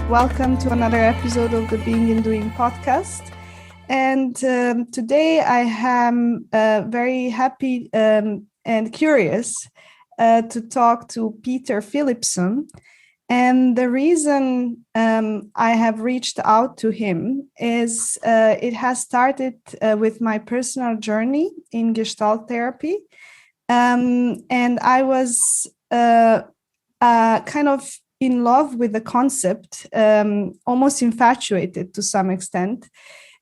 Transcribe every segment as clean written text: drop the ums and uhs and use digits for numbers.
Welcome to another episode of the Being and Doing podcast. And today I am very happy and curious to talk to Peter Philippson. And the reason I have reached out to him is it has started with my personal journey in Gestalt therapy. And I was kind of in love with the concept, almost infatuated to some extent.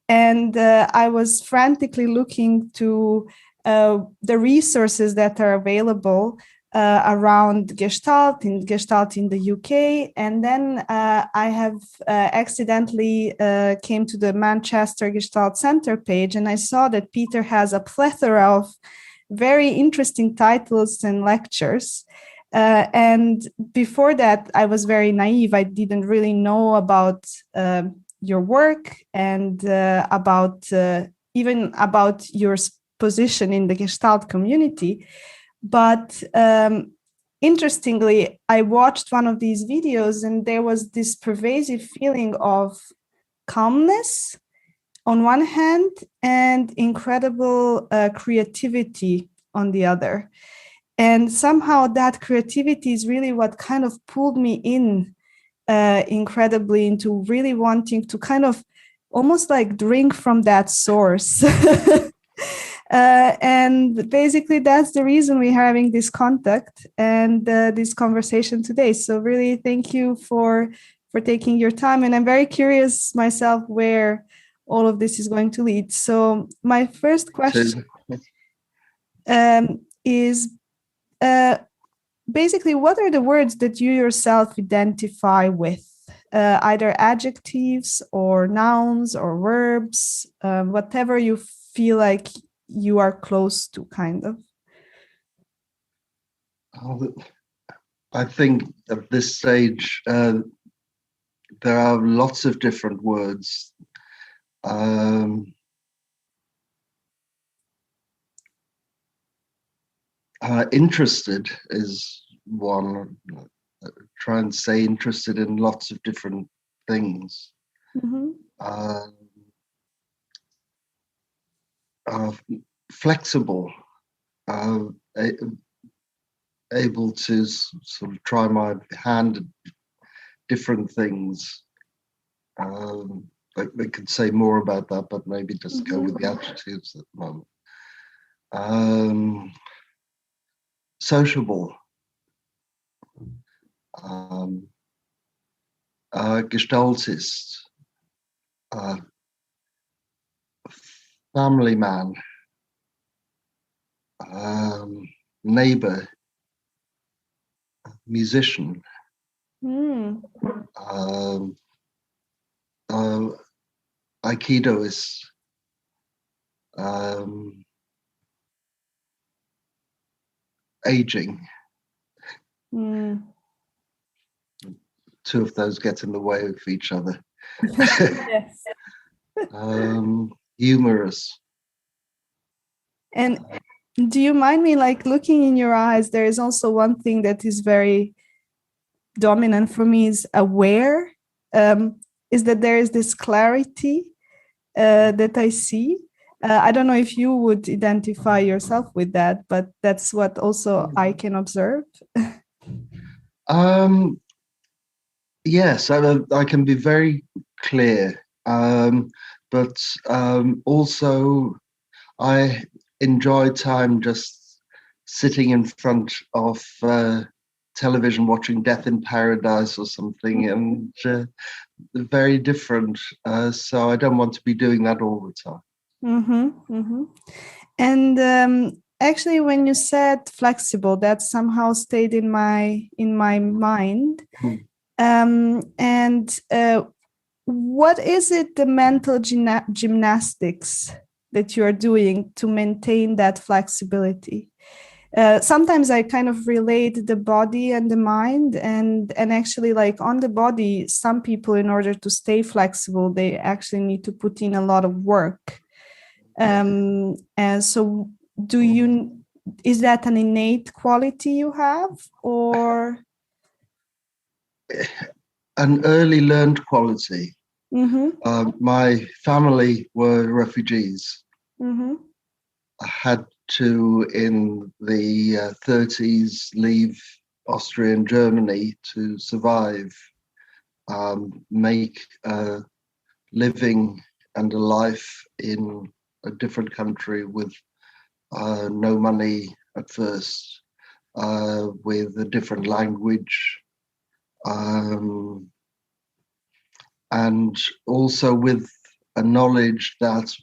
And I was frantically looking to the resources that are available around Gestalt in the UK. And then I have accidentally came to the Manchester Gestalt Center page, and I saw that Peter has a plethora of very interesting titles and lectures. And before that, I was very naive. I didn't really know about your work and even about your position in the Gestalt community. But interestingly, I watched one of these videos and there was this pervasive feeling of calmness on one hand and incredible creativity on the other. And somehow that creativity is really what kind of pulled me in incredibly into really wanting to kind of almost like drink from that source. And basically that's the reason we're having this contact and this conversation today. So really thank you for taking your time. And I'm very curious myself where all of this is going to lead. So my first question is, basically, what are the words that you yourself identify with, either adjectives or nouns or verbs, whatever you feel like you are close to, kind of? I think at this stage, there are lots of different words. Interested is one. Try and say interested in lots of different things. Mm-hmm. Flexible, able to sort of try my hand at different things. I could say more about that, but maybe just go with the adjectives at the moment. Sociable, Gestaltist, family man, neighbor, musician, Aikidoist, aging. Two of those get in the way of each other. Yes. Humorous. And do you mind me, like, looking in your eyes? There is also one thing that is very dominant for me, is aware, is that there is this clarity that I see. I don't know if you would identify yourself with that, but that's what also I can observe. Yes, I can be very clear, but also I enjoy time just sitting in front of television watching Death in Paradise or something, and very different. So I don't want to be doing that all the time. And actually, when you said flexible, that somehow stayed in my mind. And what is it, the mental gymnastics that you are doing to maintain that flexibility? Sometimes I kind of relate the body and the mind, and actually, like, on the body, some people, in order to stay flexible, they actually need to put in a lot of work. And so is that an innate quality you have, or? an early learned quality. Mm-hmm. My family were refugees. Mm-hmm. I had to, in the 30s, leave Austria and Germany to survive, make a living and a life in a different country with no money at first, with a different language, and also with a knowledge that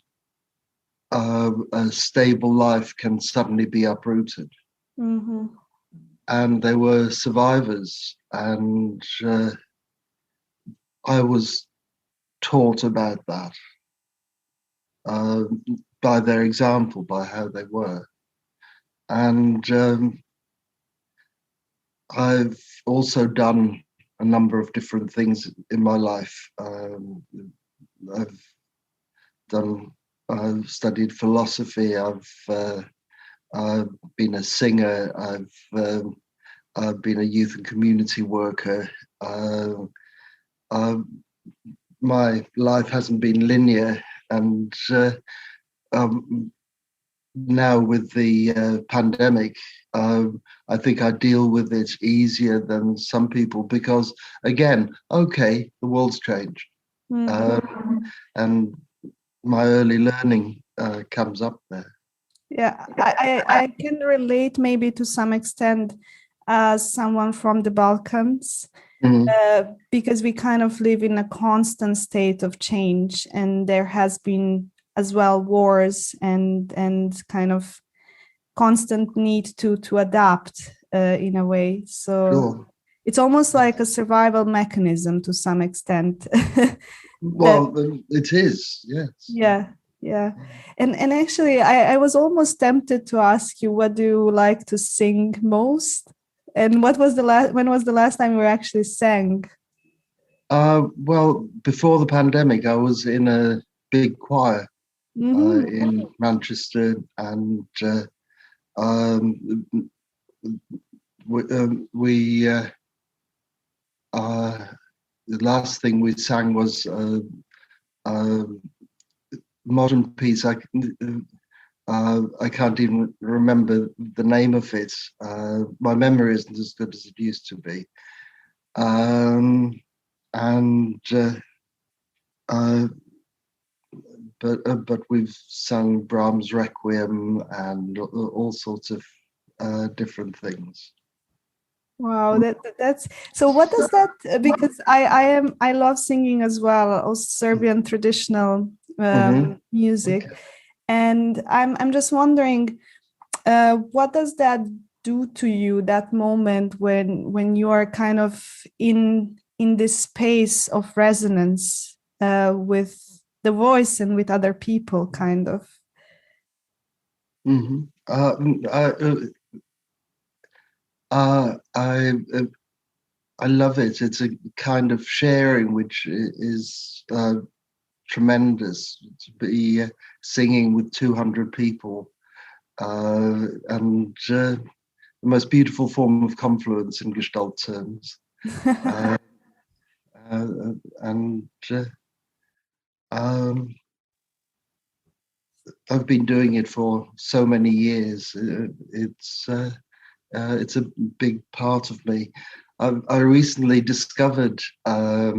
a stable life can suddenly be uprooted. Mm-hmm. And they were survivors, and I was taught about that uh, by their example, by how they were. And I've also done a number of different things in my life. I've done, I've studied philosophy. I've been a singer. I've been a youth and community worker. Uh, my life hasn't been linear, and um, now with the pandemic, I think I deal with it easier than some people because, again, okay, the world's changed, and my early learning comes up there. Yeah, I can relate maybe to some extent as someone from the Balkans, because we kind of live in a constant state of change, and there has been as well wars and kind of constant need to adapt in a way. So Sure. it's almost like a survival mechanism to some extent. Well, it is, yes. Yeah, yeah. And actually, I was almost tempted to ask you, what do you like to sing most? And what was when was the last time you actually sang? Well, before the pandemic, I was in a big choir in Manchester, and um, we the last thing we sang was a modern piece. I can't even remember the name of it. My memory isn't as good as it used to be. And but we've sung Brahms' Requiem and all sorts of different things. Wow, that's so. What does that? Because I love singing as well, also Serbian traditional music, Okay. and I'm just wondering, what does that do to you? That moment when you are kind of in this space of resonance with the voice and with other people, kind of. Mm-hmm. I love it. It's a kind of sharing which is tremendous, to be singing with 200 people, and the most beautiful form of confluence in Gestalt terms. uh, and um, I've been doing it for so many years. It's a big part of me. I recently discovered a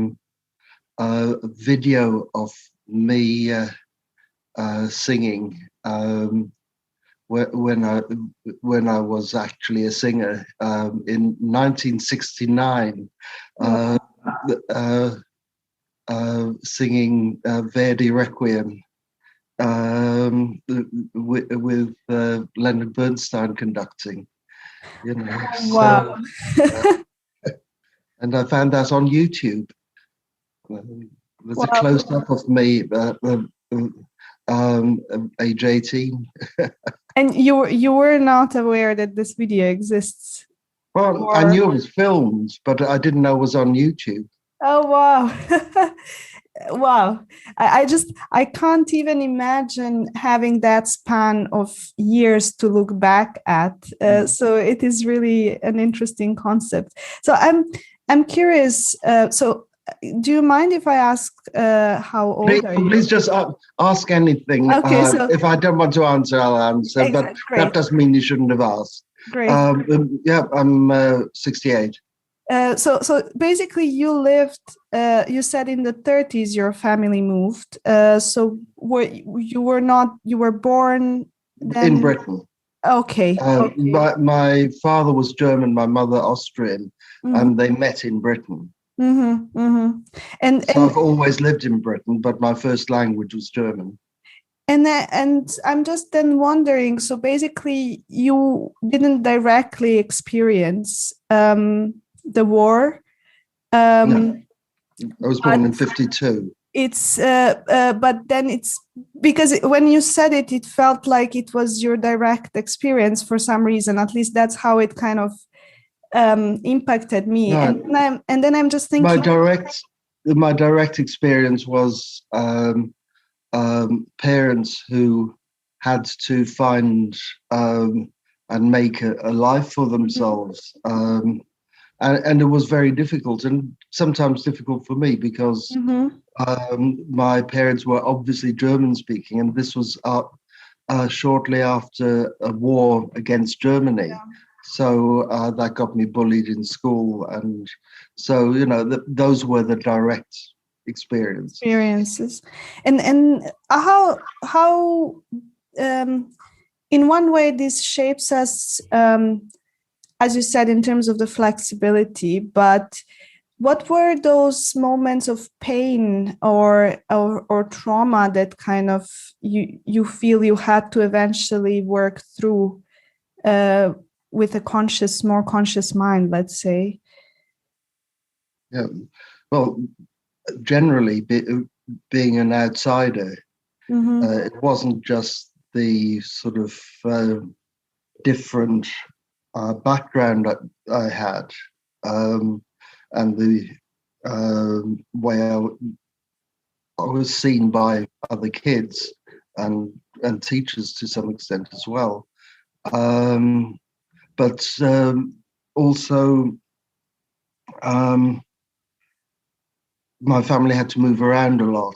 video of me singing when I was actually a singer in 1969, singing Verdi Requiem with Leonard Bernstein conducting. You know, Wow. and I found that on YouTube. There's a Wow. close up of me, age 18. And you were not aware that this video exists? Well, I knew it was filmed, but I didn't know it was on YouTube. Oh, wow. Wow. I can't even imagine having that span of years to look back at. So it is really an interesting concept. So I'm curious. So do you mind if I ask how old are you? Please just ask anything. Okay, so if I don't want to answer, I'll answer. But great. that doesn't mean you shouldn't have asked. Great. Yeah, I'm 68. So basically, you lived. You said in the 30s your family moved. So you were born then In Britain. Okay. My father was German, my mother Austrian, and they met in Britain. And I've always lived in Britain, but my first language was German. And I'm just then wondering, so basically you didn't directly experience the war. No, I was born in 52. It's but then it's because when you said it, it felt like it was your direct experience for some reason. At least that's how it kind of impacted me. Right. And then I'm just thinking, my direct experience was parents who had to find and make a life for themselves. And it was very difficult, and sometimes difficult for me because my parents were obviously German speaking, and this was shortly after a war against Germany. Yeah. So that got me bullied in school. And so, those were the direct experiences. And how in one way this shapes us, as you said, in terms of the flexibility, but what were those moments of pain or trauma that kind of you feel you had to eventually work through with a more conscious mind, let's say? Yeah, well, generally being an outsider, it wasn't just the sort of different background that I had, and the way I was seen by other kids and teachers to some extent as well. But also, my family had to move around a lot.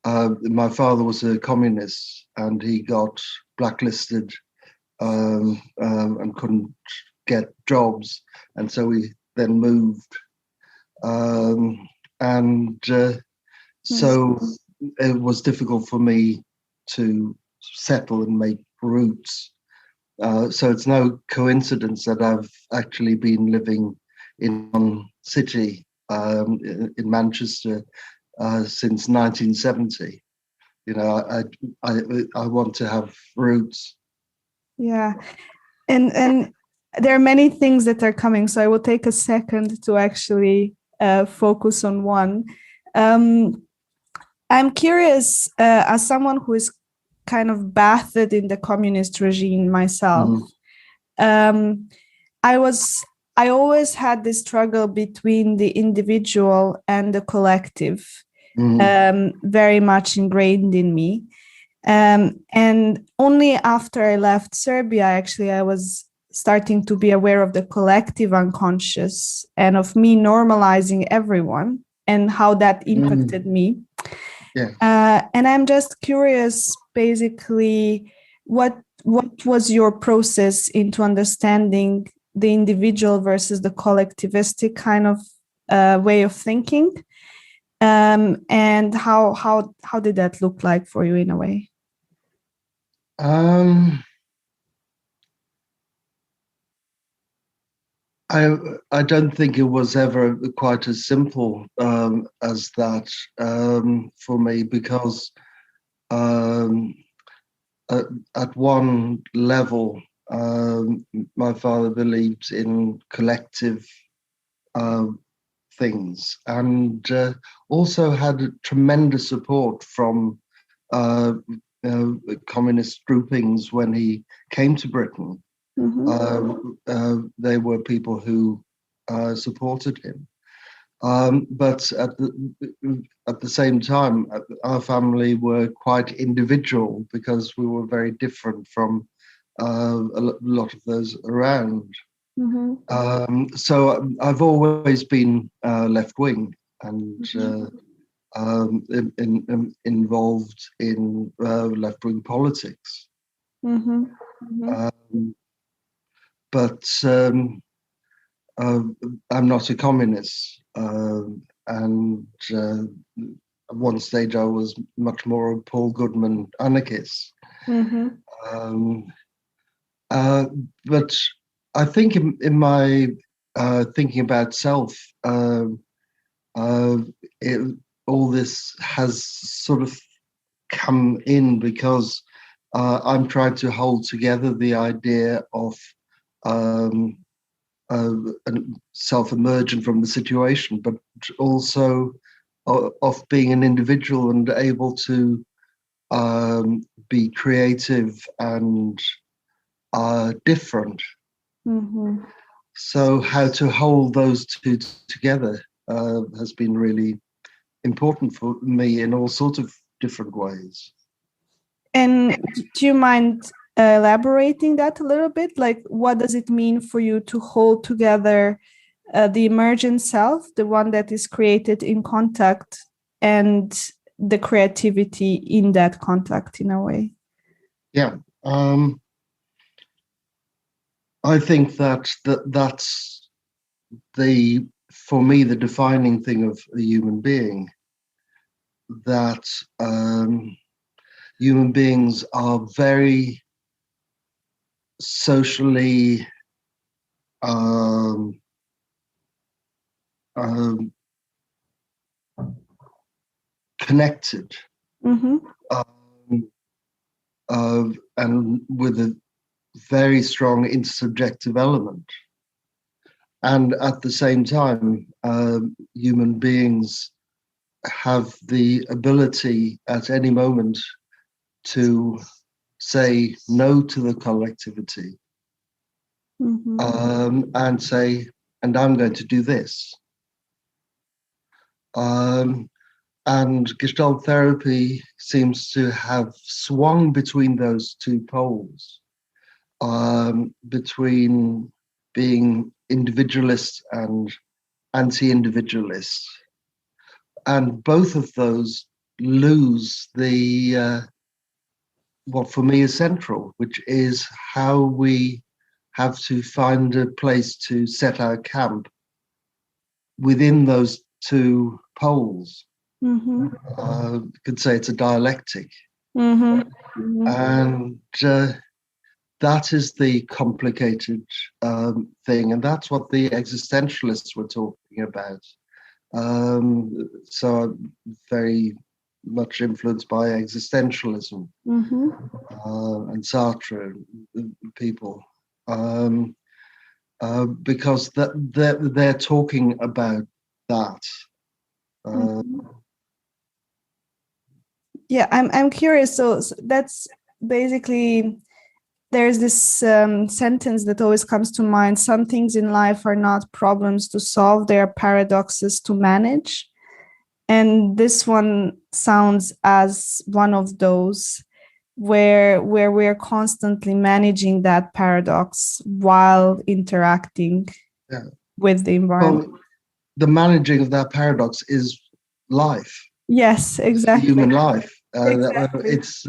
My father was a communist, and he got blacklisted and couldn't get jobs, and so we then moved. So it was difficult for me to settle and make roots. So it's no coincidence that I've actually been living in one city, in Manchester, since 1970. I want to have roots. Yeah, and there are many things that are coming, so I will take a second to actually focus on one. I'm curious, as someone who is kind of bathed in the communist regime myself, I always had this struggle between the individual and the collective, very much ingrained in me. And only after I left Serbia, I was starting to be aware of the collective unconscious and of me normalizing everyone and how that impacted me. Yeah. And I'm just curious, basically, what was your process into understanding the individual versus the collectivistic kind of way of thinking, and how did that look like for you in a way? I don't think it was ever quite as simple as that for me, because at one level, my father believes in collective things, and also had tremendous support from communist groupings when he came to Britain. They were people who supported him. But at the same time, our family were quite individual because we were very different from a lot of those around. So I've always been left wing and involved in left wing politics. Um, but I'm not a communist. And at one stage, I was much more a Paul Goodman anarchist. Um, but I think in my thinking about self, all this has sort of come in because I'm trying to hold together the idea of um, self-emergent from the situation, but also of being an individual and able to be creative and different. So how to hold those two together has been really important for me in all sorts of different ways. And do you mind elaborating that a little bit? Like, what does it mean for you to hold together the emergent self, the one that is created in contact, and the creativity in that contact, in a way? Yeah. I think that's for me, the defining thing of a human being, that human beings are very socially connected, and with a very strong intersubjective element. And at the same time, human beings have the ability at any moment to say no to the collectivity, and say, and I'm going to do this. And Gestalt therapy seems to have swung between those two poles, between being individualist and anti-individualist. And both of those lose the what for me is central, which is how we have to find a place to set our camp within those two poles. You could say it's a dialectic. And that is the complicated thing. And that's what the existentialists were talking about. So I'm very much influenced by existentialism and Sartre people, because they're talking about that. Yeah, I'm curious. So that's basically, there's this sentence that always comes to mind: some things in life are not problems to solve, they are paradoxes to manage. And this one sounds as one of those where we're constantly managing that paradox while interacting with the environment. Well, the managing of that paradox is life. Yes, exactly. Human life. Exactly. It's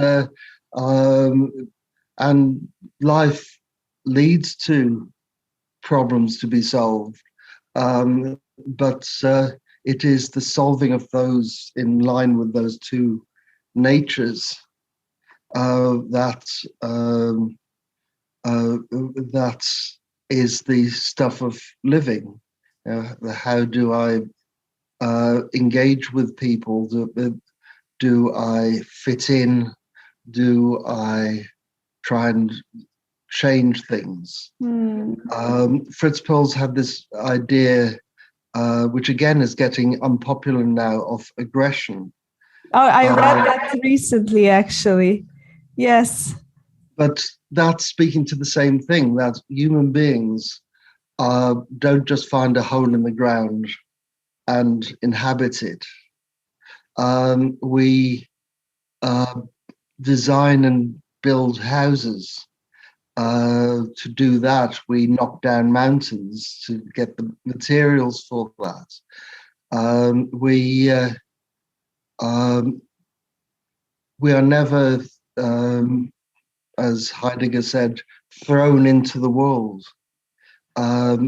and life leads to problems to be solved, but it is the solving of those in line with those two natures that is the stuff of living. How do I engage with people? Do I fit in? Do I try and change things? Fritz Perls had this idea, which again is getting unpopular now, of aggression. Oh, I read that recently, actually. Yes. But that's speaking to the same thing, that human beings don't just find a hole in the ground and inhabit it. We design and build houses, to do that, we knock down mountains to get the materials for that. We are never, as Heidegger said, thrown into the world. As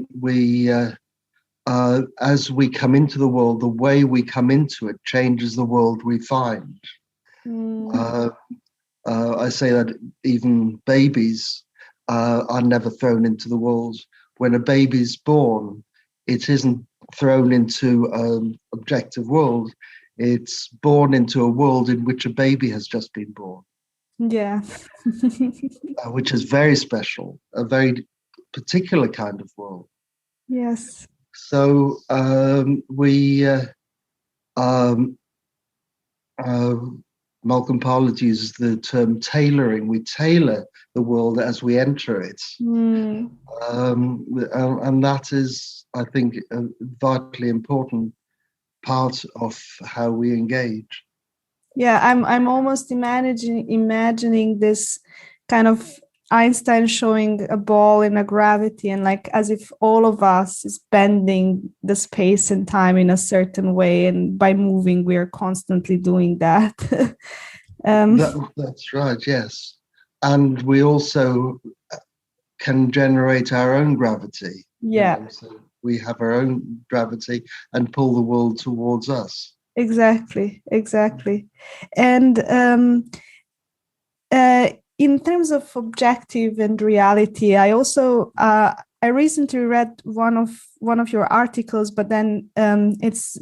we come into the world, the way we come into it changes the world we find. I say that even babies are never thrown into the world. When a baby's born, it isn't thrown into an objective world. It's born into a world in which a baby has just been born. Yeah. Which is very special, a very particular kind of world. Yes. So Malcolm Parlett uses the term tailoring. We tailor the world as we enter it. And that is, I think, a vitally important part of how we engage. Yeah, I'm almost imagining this kind of Einstein showing a ball in a gravity, and like as if all of us is bending the space and time in a certain way, and by moving we are constantly doing that. That's right, yes. And we also can generate our own gravity. Yeah. So we have our own gravity and pull the world towards us. Exactly. And in terms of objective and reality, I also I recently read one of your articles, but then it's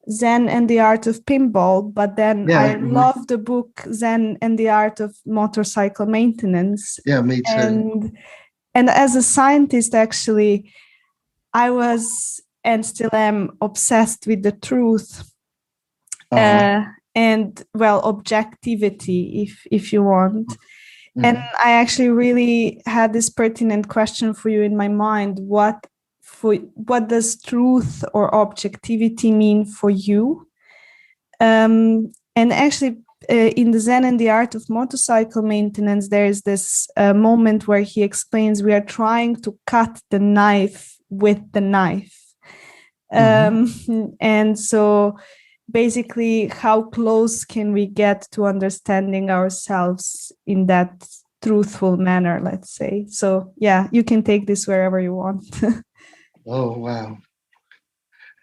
Zen and the Art of Pinball. But then I love the book Zen and the Art of Motorcycle Maintenance. Yeah, me too. And as a scientist, actually, I was and still am obsessed with the truth. And well, objectivity, if you want. Mm-hmm. And I actually really had this pertinent question for you in my mind. What does truth or objectivity mean for you? And actually, in the Zen and the Art of Motorcycle Maintenance, there is this moment where he explains we are trying to cut the knife with the knife. And so basically, how close can we get to understanding ourselves in that truthful manner, let's say? So yeah, you can take this wherever you want. Oh, wow.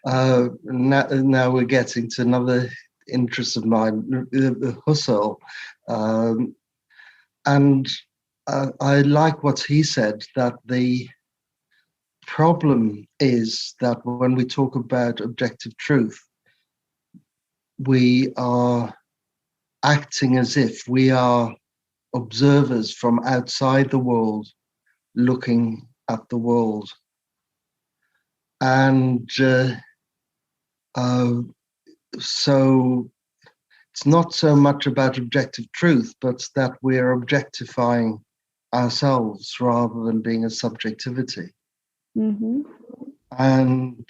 Now we're getting to another interest of mine, Husserl. And I like what he said, that the problem is that when we talk about objective truth, we are acting as if we are observers from outside the world looking at the world. And so it's not so much about objective truth, but that we're objectifying ourselves rather than being a subjectivity. Mm-hmm. And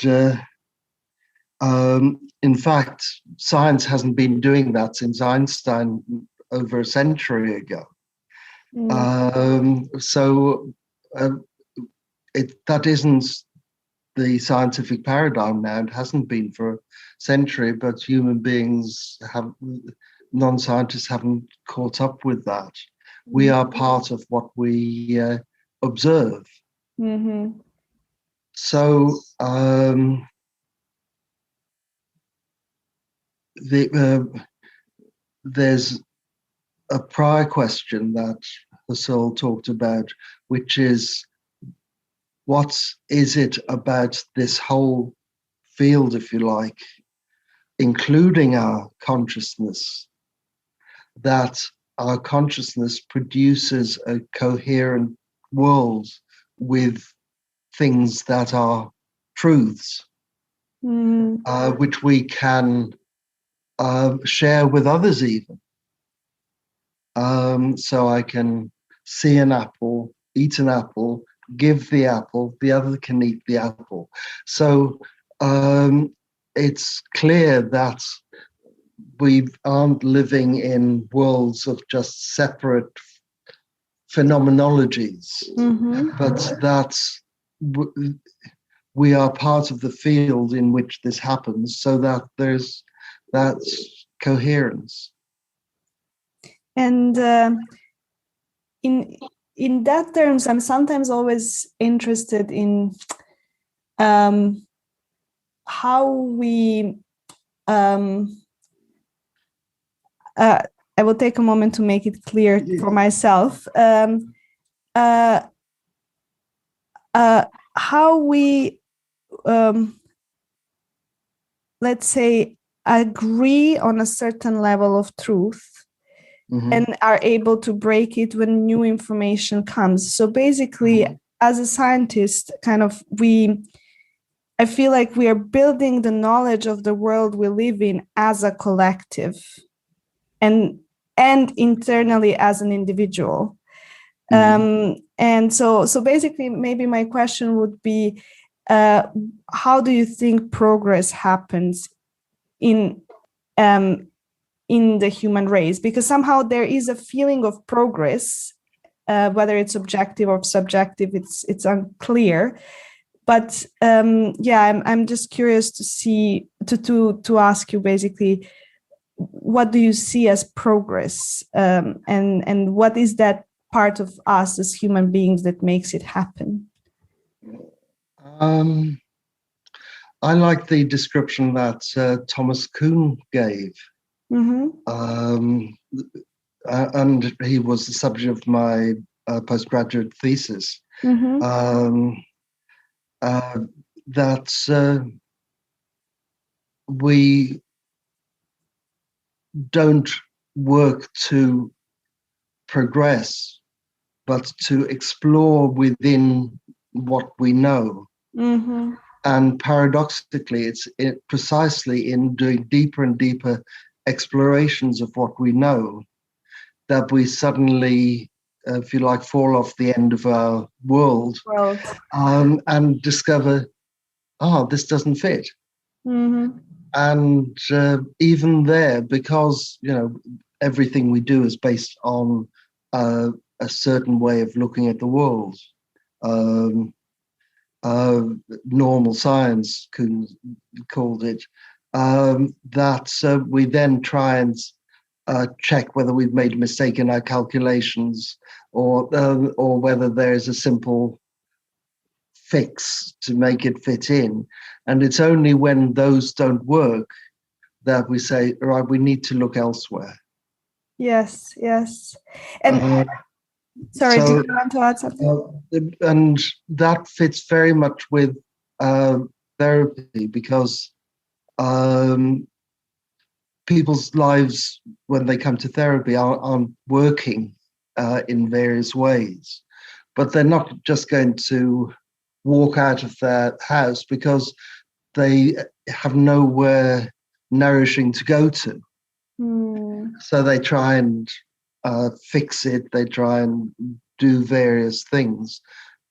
in fact, science hasn't been doing that since Einstein over a century ago. That isn't the scientific paradigm now. It hasn't been for a century, but human beings non-scientists haven't caught up with that. We are part of what we observe. Mm-hmm. So there's a prior question that Husserl talked about, which is, what is it about this whole field, if you like, including our consciousness, that our consciousness produces a coherent world with things that are truths, which we can share with others even. So I can see an apple, eat an apple, give the apple, the other can eat the apple. So it's clear that we aren't living in worlds of just separate phenomenologies, Mm-hmm. but we are part of the field in which this happens, so that that's coherence. And in that terms, I'm sometimes always interested in how we. I will take a moment to make it clear for myself. How we, let's say, agree on a certain level of truth, mm-hmm. and are able to break it when new information comes. So basically, mm-hmm. as a scientist, I feel like we are building the knowledge of the world we live in as a collective, and internally as an individual. And so basically, maybe my question would be, how do you think progress happens in the human race? Because somehow there is a feeling of progress, whether it's objective or subjective, it's unclear. But I'm just curious to see to ask you basically, what do you see as progress, and what is that part of us as human beings that makes it happen? I like the description that Thomas Kuhn gave, mm-hmm. And he was the subject of my postgraduate thesis. Mm-hmm. That we don't work to progress, but to explore within what we know. Mm-hmm. And paradoxically, it's precisely in doing deeper and deeper explorations of what we know that we suddenly, if you like, fall off the end of our world. And discover, this doesn't fit. Mm-hmm. And even there, because everything we do is based on a certain way of looking at the world. Normal science called it, that we then try and check whether we've made a mistake in our calculations, or whether there's a simple fix to make it fit in. And it's only when those don't work that we say, right, we need to look elsewhere. Yes. And sorry, do you want to add something? And that fits very much with therapy, because people's lives when they come to therapy aren't working in various ways, but they're not just going to walk out of their house because they have nowhere nourishing to go to. So they try and fix it, they try and do various things.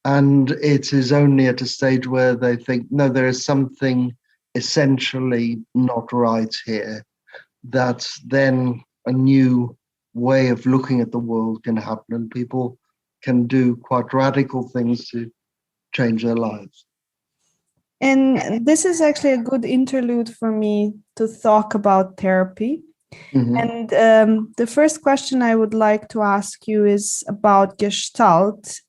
And it is only at a stage where they think, no, there is something essentially not right here, that then a new way of looking at the world can happen, and people can do quite radical things to change their lives. And this is actually a good interlude for me to talk about therapy. Mm-hmm. And the first question I would like to ask you is about Gestalt.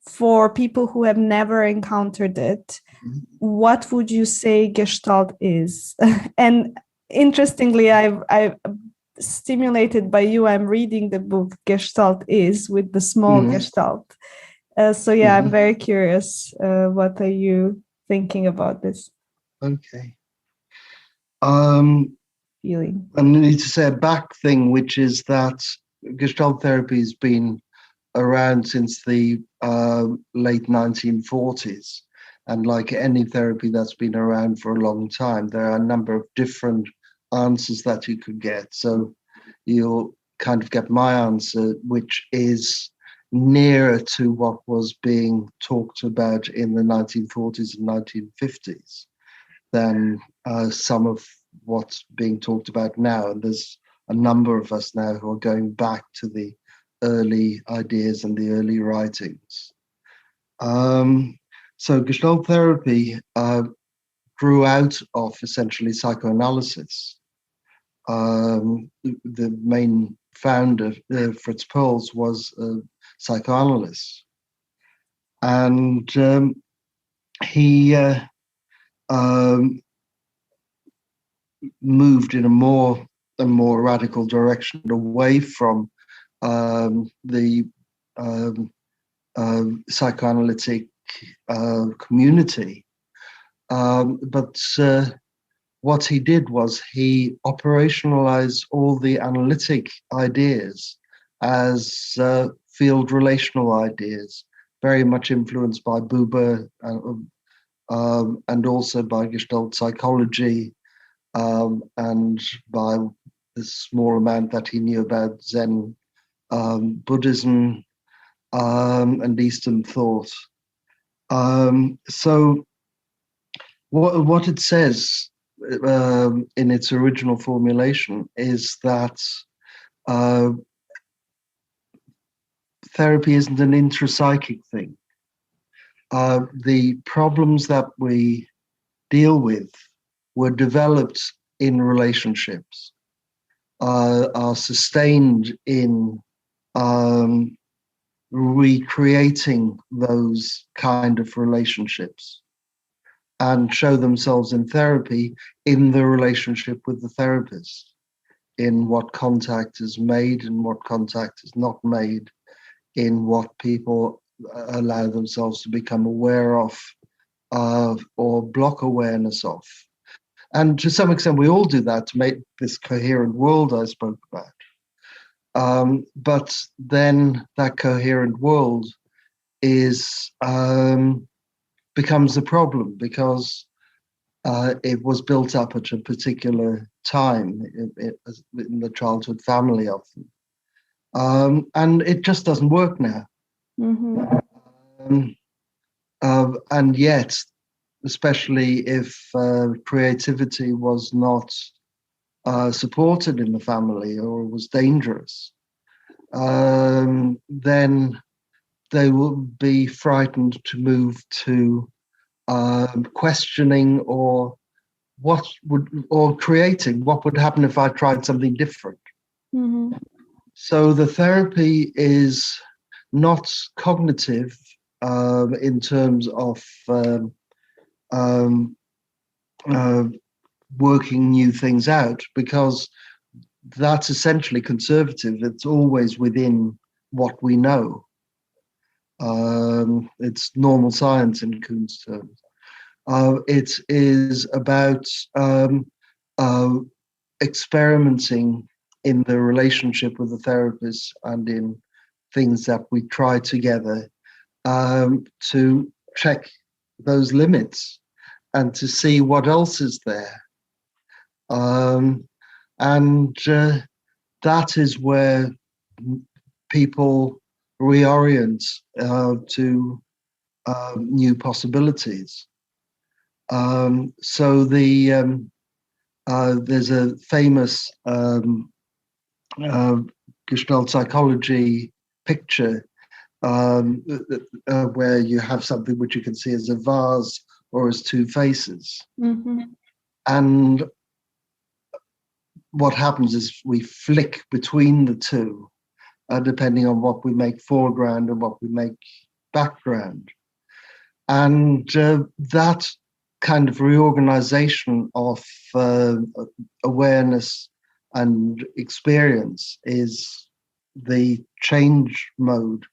For people who have never encountered it, mm-hmm. what would you say Gestalt is? And interestingly, I stimulated by you, I'm reading the book Gestalt Is, with the small mm-hmm. Gestalt. Mm-hmm. I'm very curious. What are you thinking about this? Okay. Feeling. I need to say a back thing, which is that Gestalt therapy has been around since the late 1940s. And like any therapy that's been around for a long time, there are a number of different answers that you could get. So you'll kind of get my answer, which is nearer to what was being talked about in the 1940s and 1950s than some of what's being talked about now. And there's a number of us now who are going back to the early ideas and the early writings. So Gestalt therapy grew out of essentially psychoanalysis. The main founder, Fritz Perls, was a psychoanalyst, and he moved in a more and more radical direction away from the psychoanalytic community. But what he did was he operationalized all the analytic ideas as field relational ideas, very much influenced by Buber and also by Gestalt psychology, and by the small amount that he knew about Zen Buddhism and Eastern thought. So what it says in its original formulation is that therapy isn't an intrapsychic thing. The problems that we deal with were developed in relationships, are sustained in recreating those kind of relationships, and show themselves in therapy in the relationship with the therapist, in what contact is made and what contact is not made, in what people allow themselves to become aware of or block awareness of. And to some extent, we all do that to make this coherent world I spoke about. But then that coherent world is becomes a problem because it was built up at a particular time in the childhood family often. And it just doesn't work now. Mm-hmm. And yet, especially if creativity was not supported in the family or was dangerous, then they will be frightened to move to questioning or creating what would happen if I tried something different. Mm-hmm. So the therapy is not cognitive in terms of working new things out, because that's essentially conservative. It's always within what we know. It's normal science in Kuhn's terms. It is about experimenting in the relationship with the therapist and in things that we try together to check those limits and to see what else is there. And that is where people reorient to new possibilities. So there's a famous Gestalt psychology picture where you have something which you can see as a vase or as two faces. Mm-hmm. And what happens is we flick between the two, depending on what we make foreground and what we make background. And that kind of reorganization of awareness and experience is the change mode.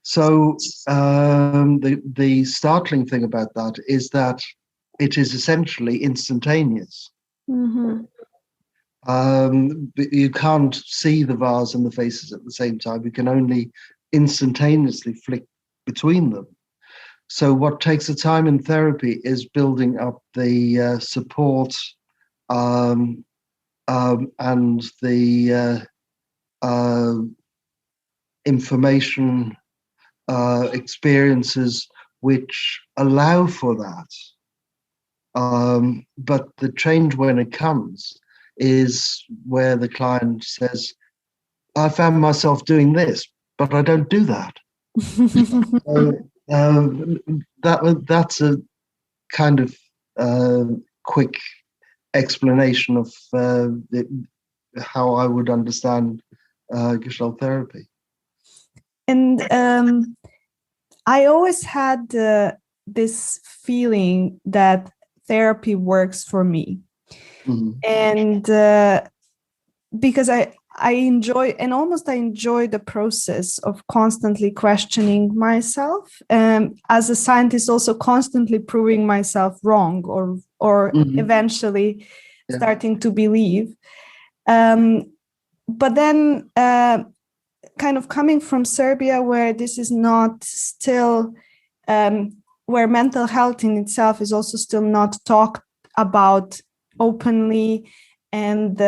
So the startling thing about that is that it is essentially instantaneous. Mm-hmm. You can't see the vase and the faces at the same time. You can only instantaneously flick between them. So what takes the time in therapy is building up the support and the information experiences which allow for that. But the change when it comes is where the client says, I found myself doing this, but I don't do that. So that's a kind of quick explanation of how I would understand Gestalt therapy. And I always had this feeling that therapy works for me. Mm-hmm. And because I enjoy the process of constantly questioning myself, as a scientist, also constantly proving myself wrong, or Mm-hmm. eventually starting to believe. But then kind of coming from Serbia, where this is not still, where mental health in itself is also still not talked about openly, and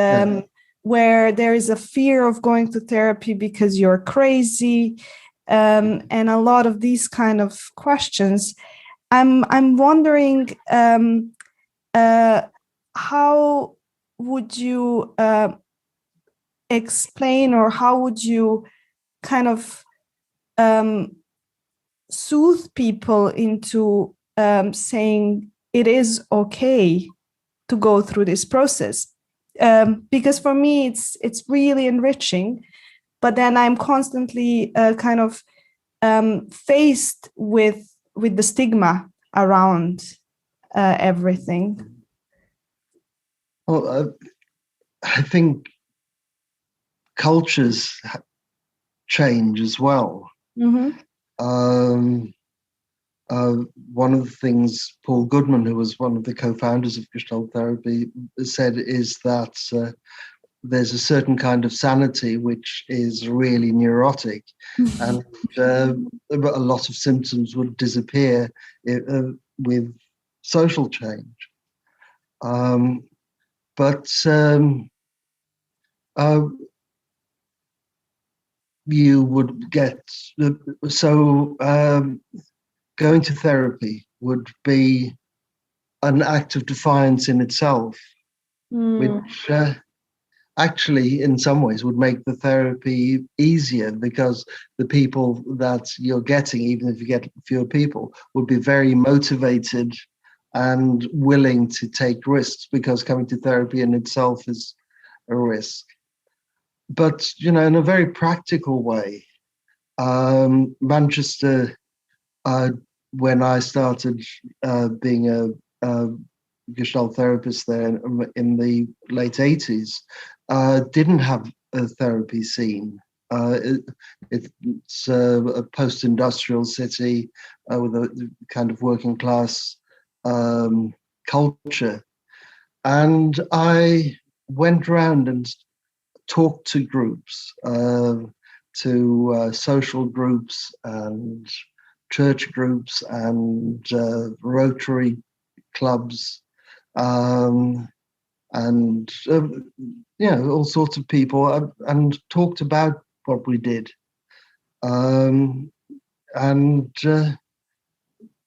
where there is a fear of going to therapy because you're crazy, and a lot of these kind of questions. I'm wondering, how would you explain, or how would you kind of soothe people into saying it is okay to go through this process? Because for me, it's really enriching, but then I'm constantly kind of faced with the stigma around everything. Well, I think cultures change as well. Mm-hmm. One of the things Paul Goodman, who was one of the co-founders of Gestalt therapy, said is that there's a certain kind of sanity which is really neurotic, and a lot of symptoms would disappear with social change. But you would get going to therapy would be an act of defiance in itself, which actually in some ways would make the therapy easier, because the people that you're getting, even if you get fewer people, would be very motivated and willing to take risks, because coming to therapy in itself is a risk. But, in a very practical way, Manchester, when I started being a Gestalt therapist there in the late 80s, didn't have a therapy scene. It's a post-industrial city with a kind of working class culture. And I went around and talked to groups, to social groups and church groups and Rotary clubs, and all sorts of people, and talked about what we did. And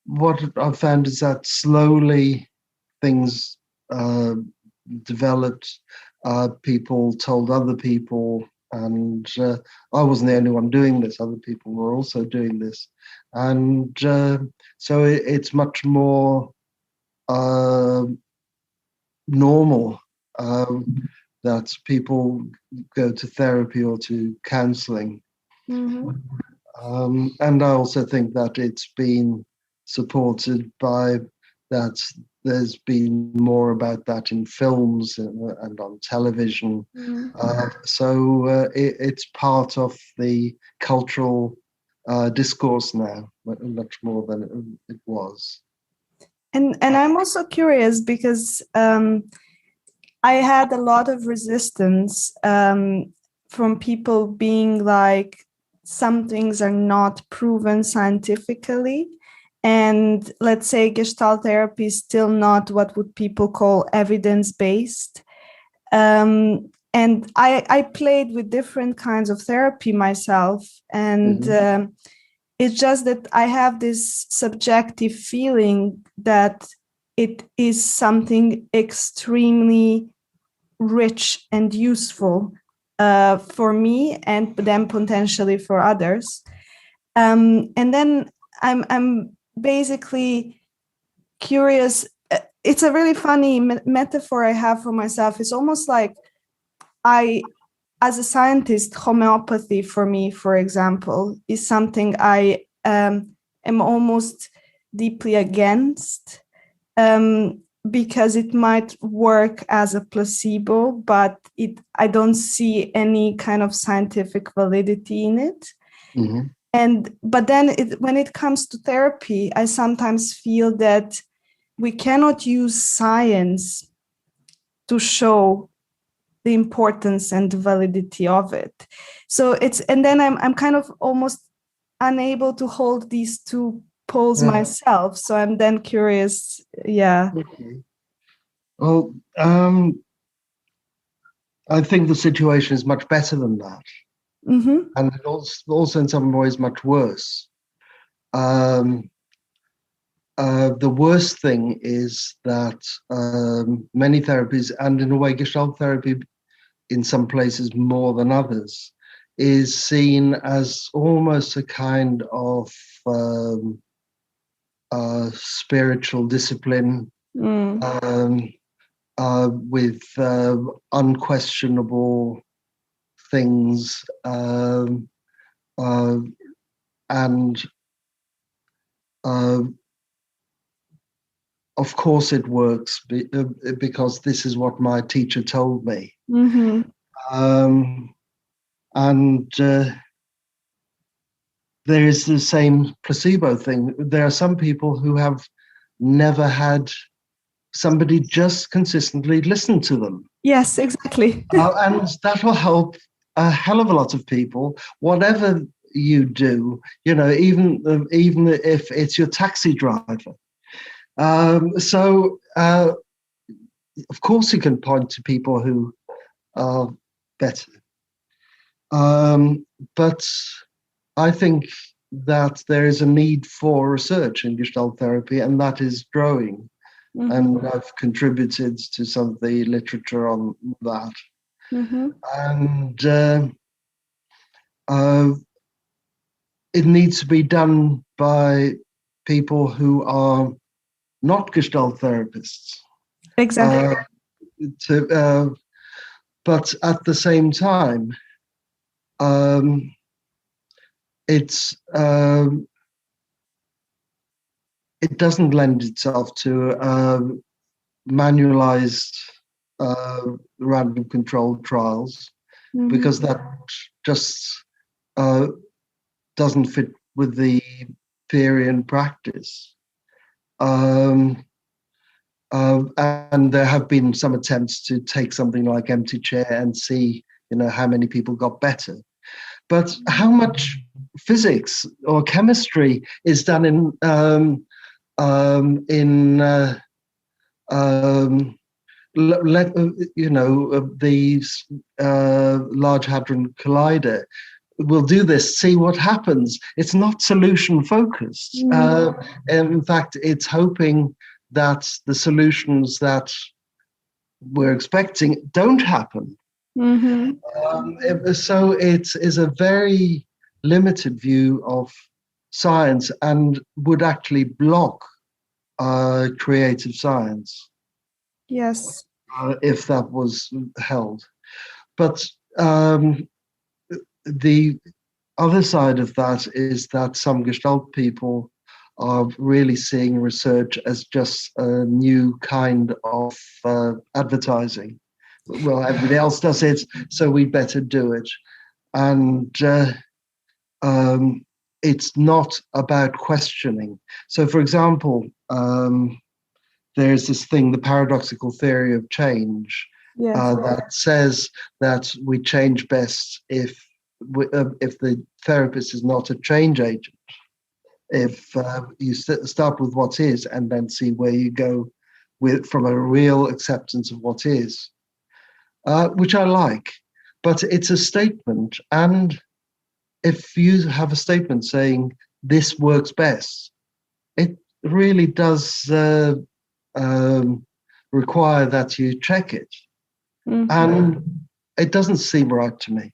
what I found is that slowly things developed. People told other people, and I wasn't the only one doing this. Other people were also doing this, and so it's much more normal that people go to therapy or to counseling. Mm-hmm. And I also think that it's been supported by that. There's been more about that in films and on television. So it's part of the cultural discourse now, much more than it was. And I'm also curious because I had a lot of resistance from people being like, some things are not proven scientifically. And let's say Gestalt therapy is still not what would people call evidence-based. And I played with different kinds of therapy myself. And it's just that I have this subjective feeling that it is something extremely rich and useful for me and then potentially for others. And then I'm basically curious. It's a really funny metaphor I have for myself. It's almost like as a scientist, homeopathy for me, for example, is something I am almost deeply against, because it might work as a placebo, but I don't see any kind of scientific validity in it. Mm-hmm. But then when it comes to therapy, I sometimes feel that we cannot use science to show the importance and the validity of it. So and then I'm kind of almost unable to hold these two poles myself. So I'm then curious. Yeah. Okay. Well, I think the situation is much better than that. Mm-hmm. And it also in some ways much worse. The worst thing is that many therapies, and in a way Gestalt therapy in some places more than others, is seen as almost a kind of spiritual discipline, with unquestionable things, and of course it works because this is what my teacher told me. Mm-hmm. And there is the same placebo thing. There are some people who have never had somebody just consistently listen to them. Yes, exactly. And that will help a hell of a lot of people, whatever you do, even if it's your taxi driver. So of course you can point to people who are better. But I think that there is a need for research in Gestalt therapy, and that is growing. Mm-hmm. And I've contributed to some of the literature on that. Mm-hmm. And it needs to be done by people who are not Gestalt therapists. Exactly. But at the same time, it doesn't lend itself to manualized random controlled trials, mm-hmm. because that just doesn't fit with the theory and practice. And there have been some attempts to take something like empty chair and see, how many people got better. But how much physics or chemistry is done in the Large Hadron Collider will do this, see what happens. It's not solution focused. In fact, it's hoping that the solutions that we're expecting don't happen. Mm-hmm. So it is a very limited view of science and would actually block creative science. Yes. If that was held. But the other side of that is that some Gestalt people are really seeing research as just a new kind of advertising. Well, everybody else does it, so we better do it. And it's not about questioning. So, for example, there's this thing, the paradoxical theory of change, yes, that says that we change best if the therapist is not a change agent. If you start with what is and then see where you go from a real acceptance of what is, which I like, but it's a statement. And if you have a statement saying this works best, it really does require that you check it. Mm-hmm. And it doesn't seem right to me.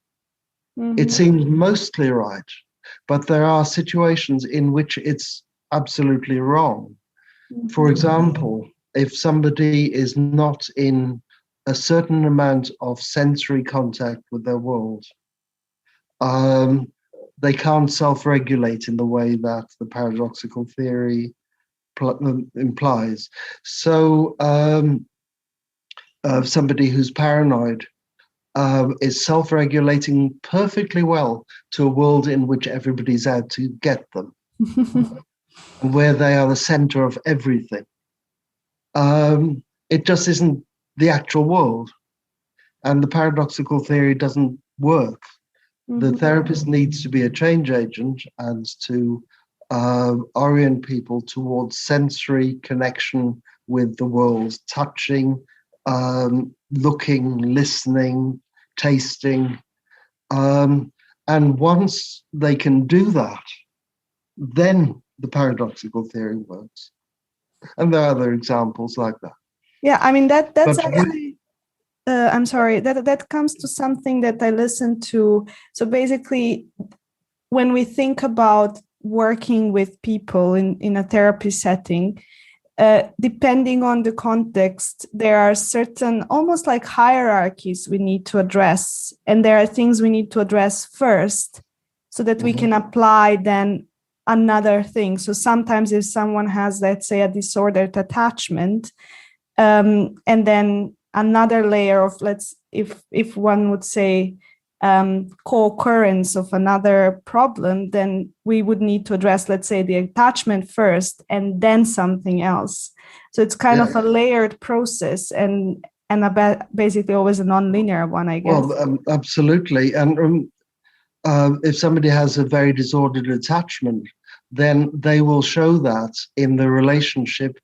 Mm-hmm. It seems mostly right, but there are situations in which it's absolutely wrong. Mm-hmm. For example, if somebody is not in a certain amount of sensory contact with their world, they can't self-regulate in the way that the paradoxical theory implies. So somebody who's paranoid is self-regulating perfectly well to a world in which everybody's out to get them and where they are the center of everything. It just isn't the actual world, and the paradoxical theory doesn't work. The therapist needs to be a change agent and to orient people towards sensory connection with the world, touching, looking, listening, tasting. And once they can do that, then the paradoxical theory works. And there are other examples like that. Yeah, I mean that's But actually. I'm sorry. That comes to something that I listened to. So basically, when we think about working with people in a therapy setting, depending on the context, there are certain almost like hierarchies we need to address, and there are things we need to address first, so that we can apply then another thing. So sometimes if someone has, let's say, a disordered attachment, and then another layer of, if one would say, co-occurrence of another problem, then we would need to address, let's say, the attachment first and then something else. So it's kind of a layered process, and basically always a non-linear one, I guess. Well, absolutely. And if somebody has a very disordered attachment, then they will show that in the relationship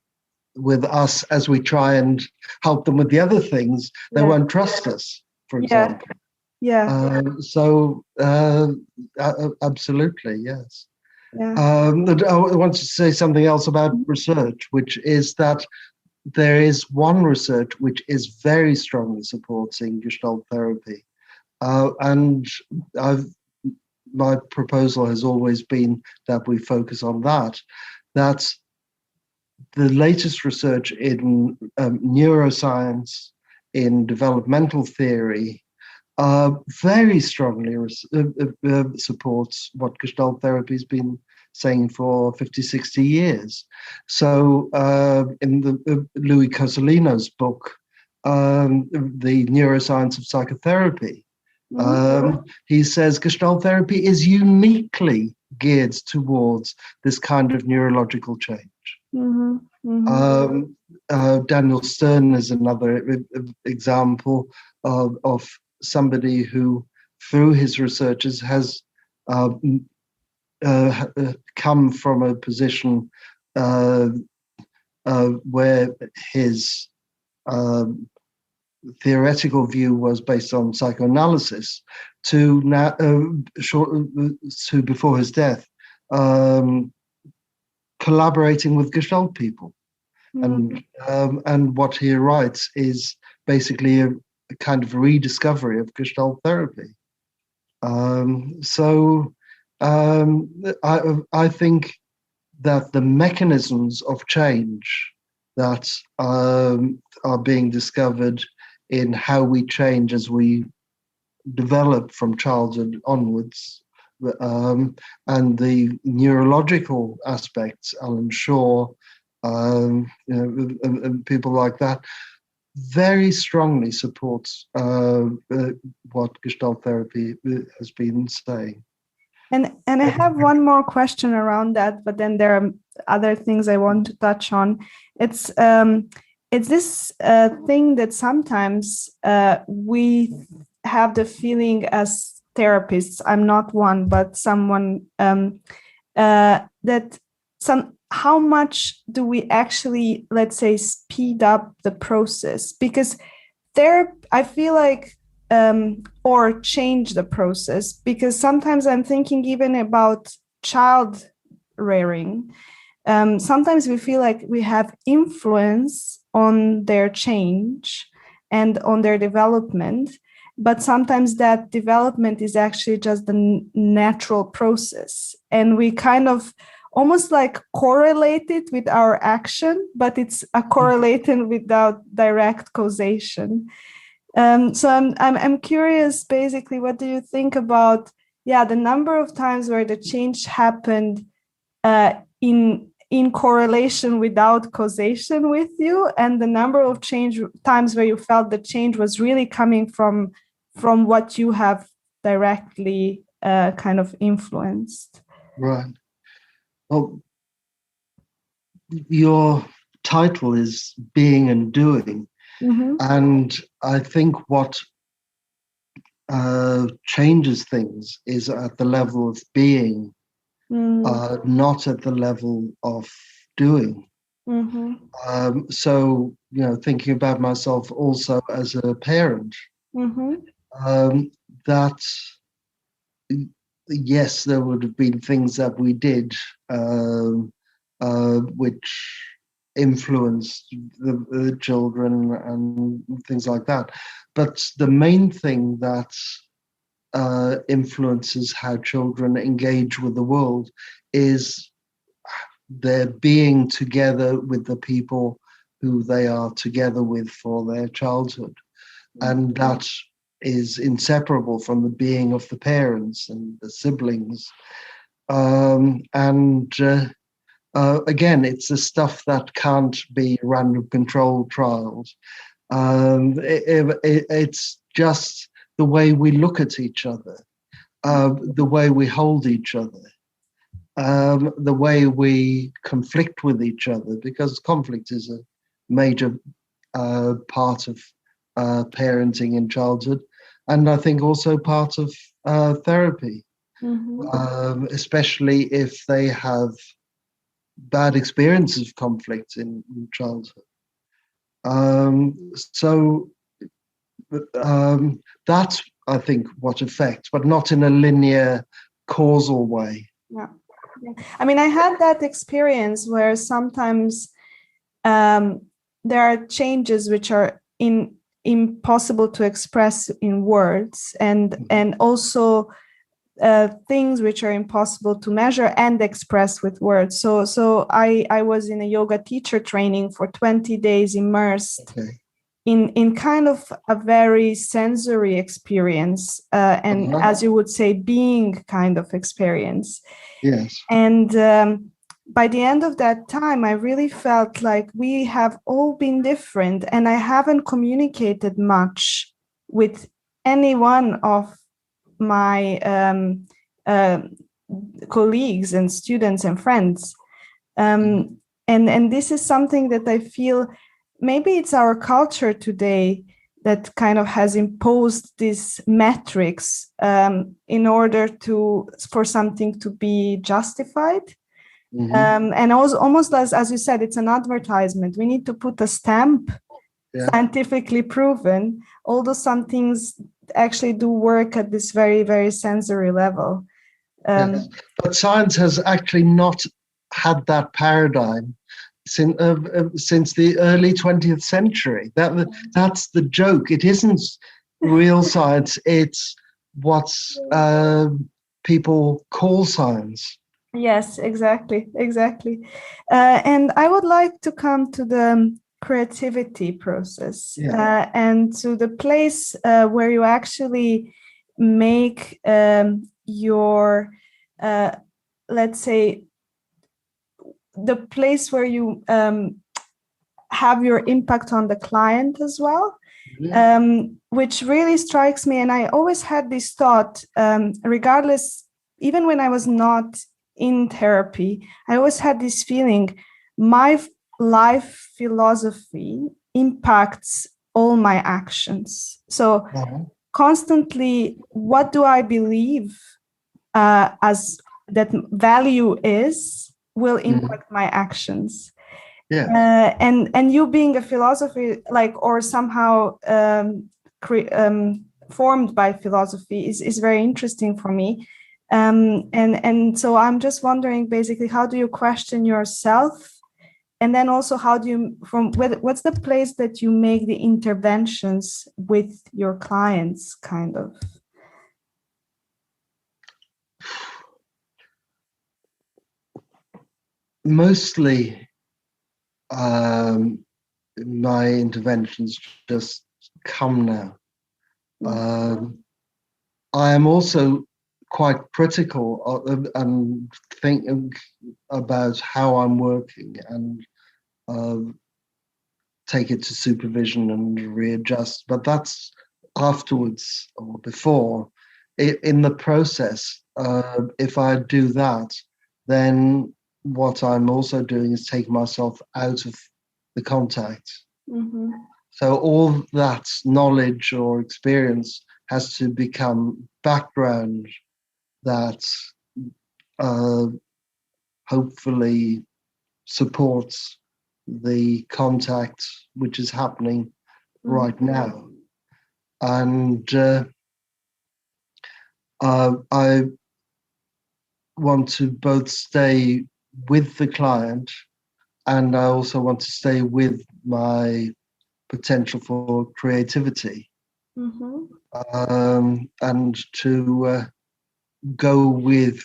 with us as we try and help them with the other things. They won't trust us, for example. So absolutely, yes. I want to say something else about research, which is that there is one research which is very strongly supporting Gestalt therapy. And my proposal has always been that we focus on that. That's the latest research in neuroscience, in developmental theory, very strongly supports what Gestalt therapy has been saying for 50, 60 years. So in the Louis Cosolino's book, The Neuroscience of Psychotherapy, he says Gestalt therapy is uniquely geared towards this kind of neurological change. Daniel Stern is another example of somebody who, through his researches, has come from a position where his theoretical view was based on psychoanalysis to now, to before his death, collaborating with Gestalt people. And what he writes is basically a kind of rediscovery of Gestalt therapy. I think that the mechanisms of change that are being discovered in how we change as we develop from childhood onwards, and the neurological aspects, Alan Shaw, and people like that, very strongly supports what Gestalt therapy has been saying. And I have one more question around that, but then there are other things I want to touch on. It's this thing that sometimes we have the feeling as therapists, I'm not one, but someone, that how much do we actually, let's say, speed up the process? Because I feel like, or change the process, because sometimes I'm thinking even about child rearing. Sometimes we feel like we have influence on their change and on their development. but sometimes that development is actually just the natural process, and we kind of almost like correlate it with our action, but it's a correlation without direct causation. So I'm curious, basically, what do you think about the number of times where the change happened in correlation without causation with you, and the number of times where you felt the change was really coming from what you have directly kind of influenced? Right. Well, your title is Being and Doing. Mm-hmm. And I think what changes things is at the level of being, not at the level of doing. Mm-hmm. So, thinking about myself also as a parent, that yes, there would have been things that we did which influenced the children and things like that. But the main thing that influences how children engage with the world is their being together with the people who they are together with for their childhood. And that is inseparable from the being of the parents and the siblings. Again, it's the stuff that can't be random control trials. It's just the way we look at each other, the way we hold each other, the way we conflict with each other, because conflict is a major part of parenting in childhood, and I think also part of therapy, especially if they have bad experiences of conflict in childhood. That's, I think, what affects, but not in a linear causal way. Yeah. I mean, I had that experience where sometimes there are changes which are impossible to express in words, and also things which are impossible to measure and express with words. So I was in a yoga teacher training for 20 days immersed in kind of a very sensory experience, and as you would say, being kind of experience. Yes. And by the end of that time, I really felt like we have all been different, and I haven't communicated much with any one of my colleagues and students and friends. And this is something that I feel maybe it's our culture today that kind of has imposed these metrics in order for something to be justified. And also, almost as you said, it's an advertisement. We need to put a stamp, scientifically proven, although some things actually do work at this very, very sensory level. Yes. But science has actually not had that paradigm since the early 20th century. That's the joke. It isn't real science. It's what people call science. Yes, exactly. And I would like to come to the creativity process and to the place where you actually make your, let's say, the place where you have your impact on the client as well, which really strikes me. And I always had this thought, regardless, even when I was not in therapy, I always had this feeling, my life philosophy impacts all my actions. So constantly, what do I believe as that value will impact my actions. And you being a philosophy, or somehow formed by philosophy is very interesting for me. And so I'm just wondering, basically, how do you question yourself And then also, how do you, what's the place that you make the interventions with your clients, kind of? Mostly, my interventions just come now. I am also quite critical and thinking about how I'm working, and take it to supervision and readjust. But that's afterwards or before. In the process, if I do that, then what I'm also doing is take myself out of the contact. Mm-hmm. So all that knowledge or experience has to become background that hopefully supports the contact which is happening right now. And I want to both stay with the client, and I also want to stay with my potential for creativity, and to go with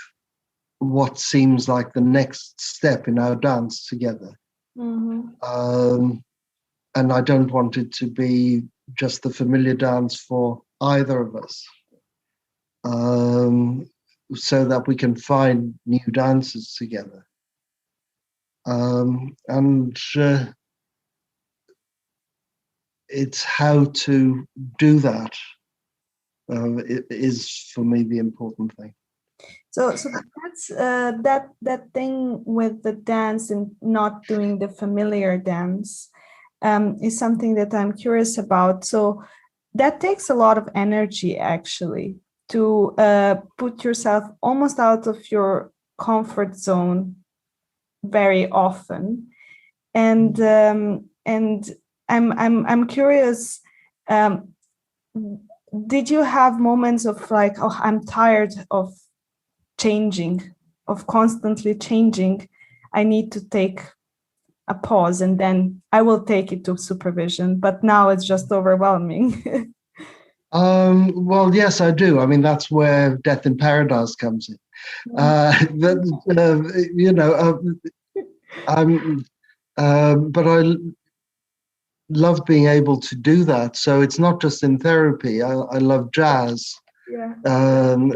what seems like the next step in our dance together. And I don't want it to be just the familiar dance for either of us, so that we can find new dances together. And it's how to do that it is for me the important thing. So that's that thing with the dance and not doing the familiar dance is something that I'm curious about. So that takes a lot of energy, actually, to put yourself almost out of your comfort zone very often. And I'm curious. Did you have moments of like, oh, I'm tired of changing, of constantly changing? I need to take a pause, and then I will take it to supervision. But now it's just overwhelming. Well, yes, I do. I mean, that's where Death in Paradise comes in. But I love being able to do that. So it's not just in therapy. I love jazz, and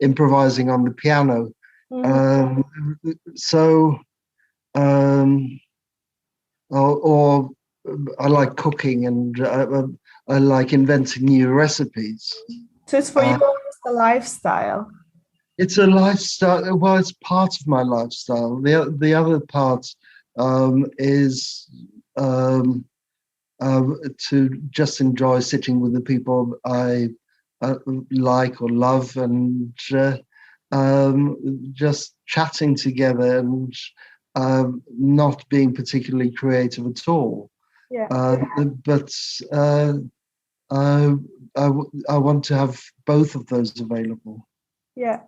improvising on the piano. Or I like cooking, and I like inventing new recipes. So it's for you almost a lifestyle. It's a lifestyle. Well, it's part of my lifestyle. The other part is to just enjoy sitting with the people I like or love, and just chatting together, and not being particularly creative at all. But I want to have both of those available. Yeah.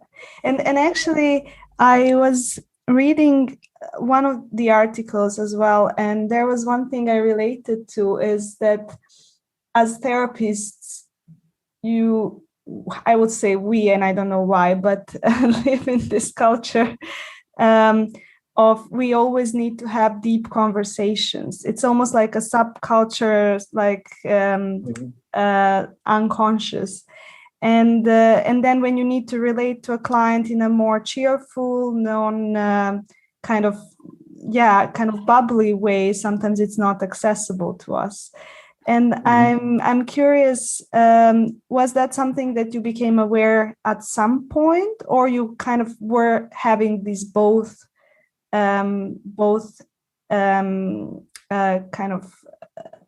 And actually, I was reading one of the articles as well, and there was one thing I related to, is that as therapists, I would say we, and I don't know why, but live in this culture of we always need to have deep conversations. It's almost like a subculture, like unconscious. And then when you need to relate to a client in a more cheerful, kind of bubbly way, sometimes it's not accessible to us. And I'm curious, was that something that you became aware at some point, or you kind of were having these both kind of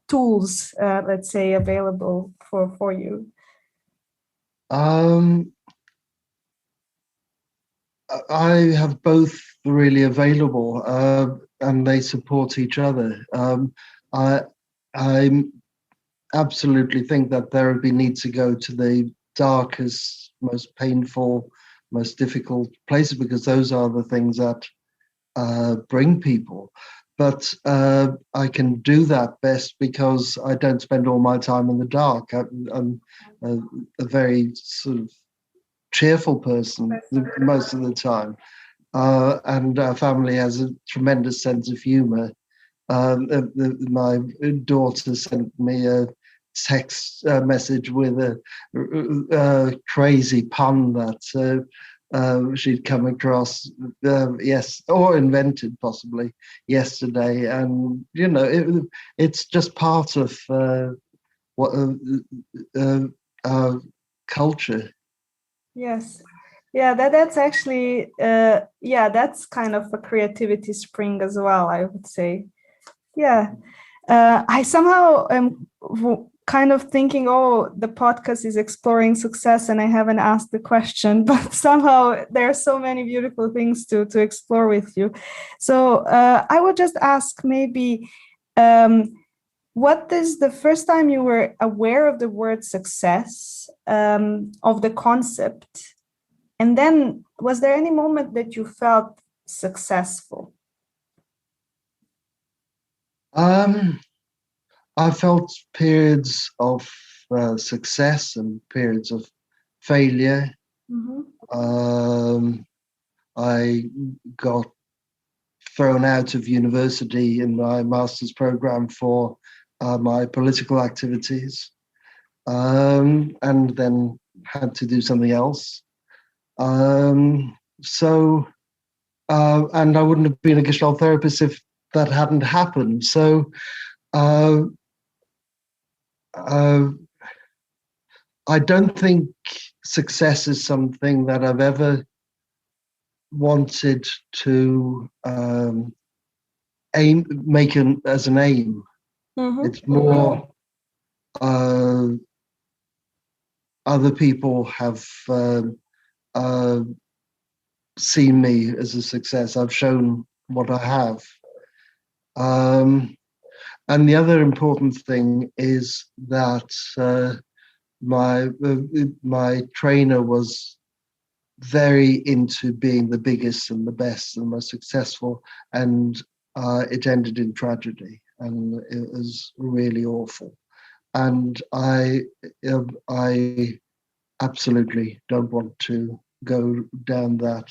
tools, let's say, available for you? I have both really available, and they support each other. I absolutely think that therapy needs to go to the darkest, most painful, most difficult places, because those are the things that bring people. But I can do that best because I don't spend all my time in the dark. I'm a very sort of cheerful person most of the time. And our family has a tremendous sense of humor. My daughter sent me a text message with a crazy pun that she'd come across, yes, or invented possibly yesterday, and it's just part of what our culture. Yes. Yeah, that's actually that's kind of a creativity spring as well, I would say. Yeah. I somehow am kind of thinking, oh, the podcast is exploring success and I haven't asked the question, but somehow there are so many beautiful things to explore with you. So I would just ask maybe, what is the first time you were aware of the word success, of the concept? And then was there any moment that you felt successful? I felt periods of success and periods of failure. Mm-hmm. I got thrown out of university in my master's program for my political activities, and then had to do something else. So, and I wouldn't have been a Gestalt therapist if that hadn't happened. So, uh, I don't think success is something that I've ever wanted to make as an aim. Mm-hmm. It's more other people have seen me as a success. I've shown what I have. And the other important thing is that my trainer was very into being the biggest and the best and most successful, and it ended in tragedy, and it was really awful. And I absolutely don't want to go down that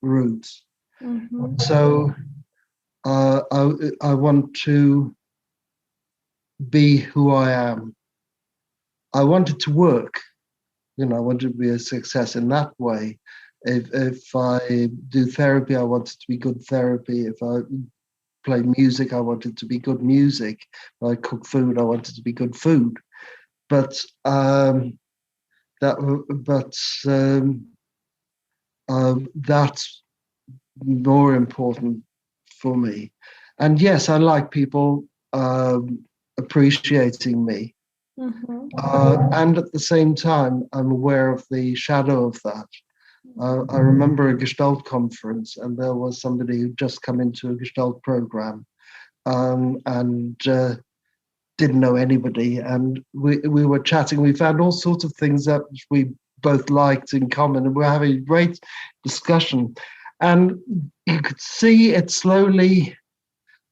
route. Mm-hmm. So I want to be who I am. I want it to work. I want to be a success in that way. If I do therapy, I want it to be good therapy. If I play music, I want it to be good music. If I cook food, I want it to be good food. But that's more important for me. And yes, I like people appreciating me. Mm-hmm. And at the same time, I'm aware of the shadow of that. I remember a Gestalt conference, and there was somebody who'd just come into a Gestalt program, and didn't know anybody. And we were chatting. We found all sorts of things that we both liked in common, and we were having a great discussion. And you could see it slowly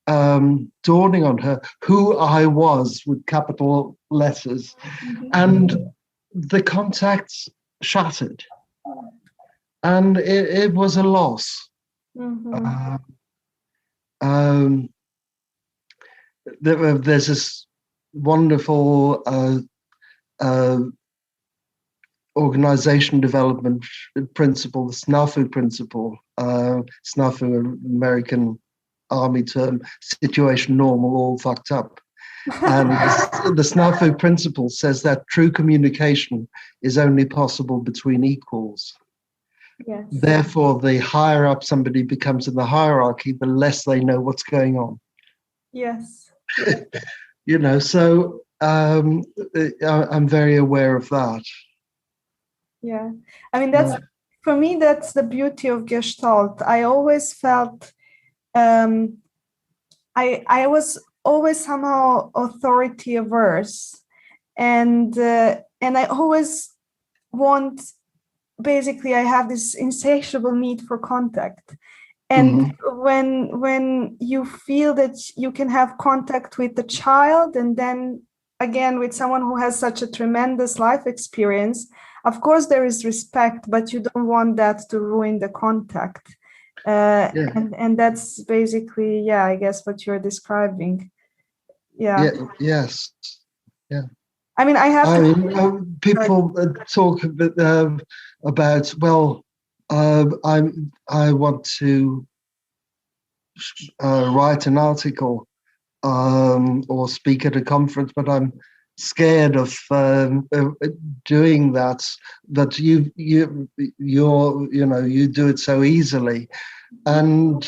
dawning on her who I was with capital letters, and the contacts shattered, and it was a loss. Mm-hmm. There's this wonderful organization development principle, the SNAFU principle. SNAFU, American Army term, situation normal, all fucked up. And the SNAFU principle says that true communication is only possible between equals. Yes. Therefore, the higher up somebody becomes in the hierarchy, the less they know what's going on. Yes. So I'm very aware of that. Yeah. I mean, for me, that's the beauty of Gestalt. I always felt I was always somehow authority averse, and I always want, basically I have this insatiable need for contact, And when you feel that you can have contact with the child, and then again with someone who has such a tremendous life experience, of course there is respect, but you don't want that to ruin the contact. And that's basically, I guess what you're describing. Yes. Yeah. I mean, people talk about, well, I want to write an article or speak at a conference, but I'm scared of doing that. But you do it so easily, and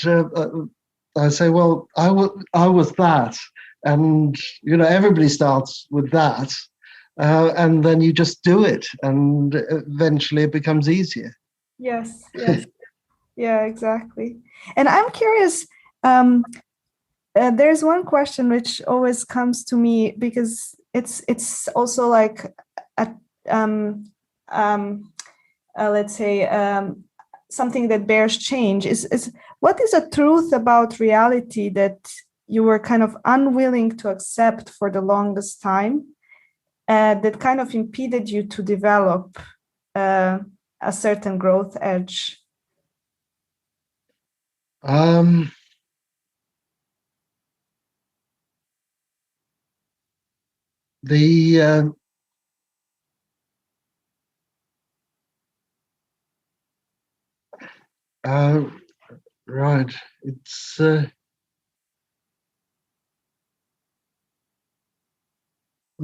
I say, well, I was that, and everybody starts with that, and then you just do it, and eventually it becomes easier. Yes. Yeah, exactly. And I'm curious. There's one question which always comes to me, because it's also like a let's say something that bears change. Is what is a truth about reality that you were kind of unwilling to accept for the longest time, that kind of impeded you to develop a certain growth edge? The right, it's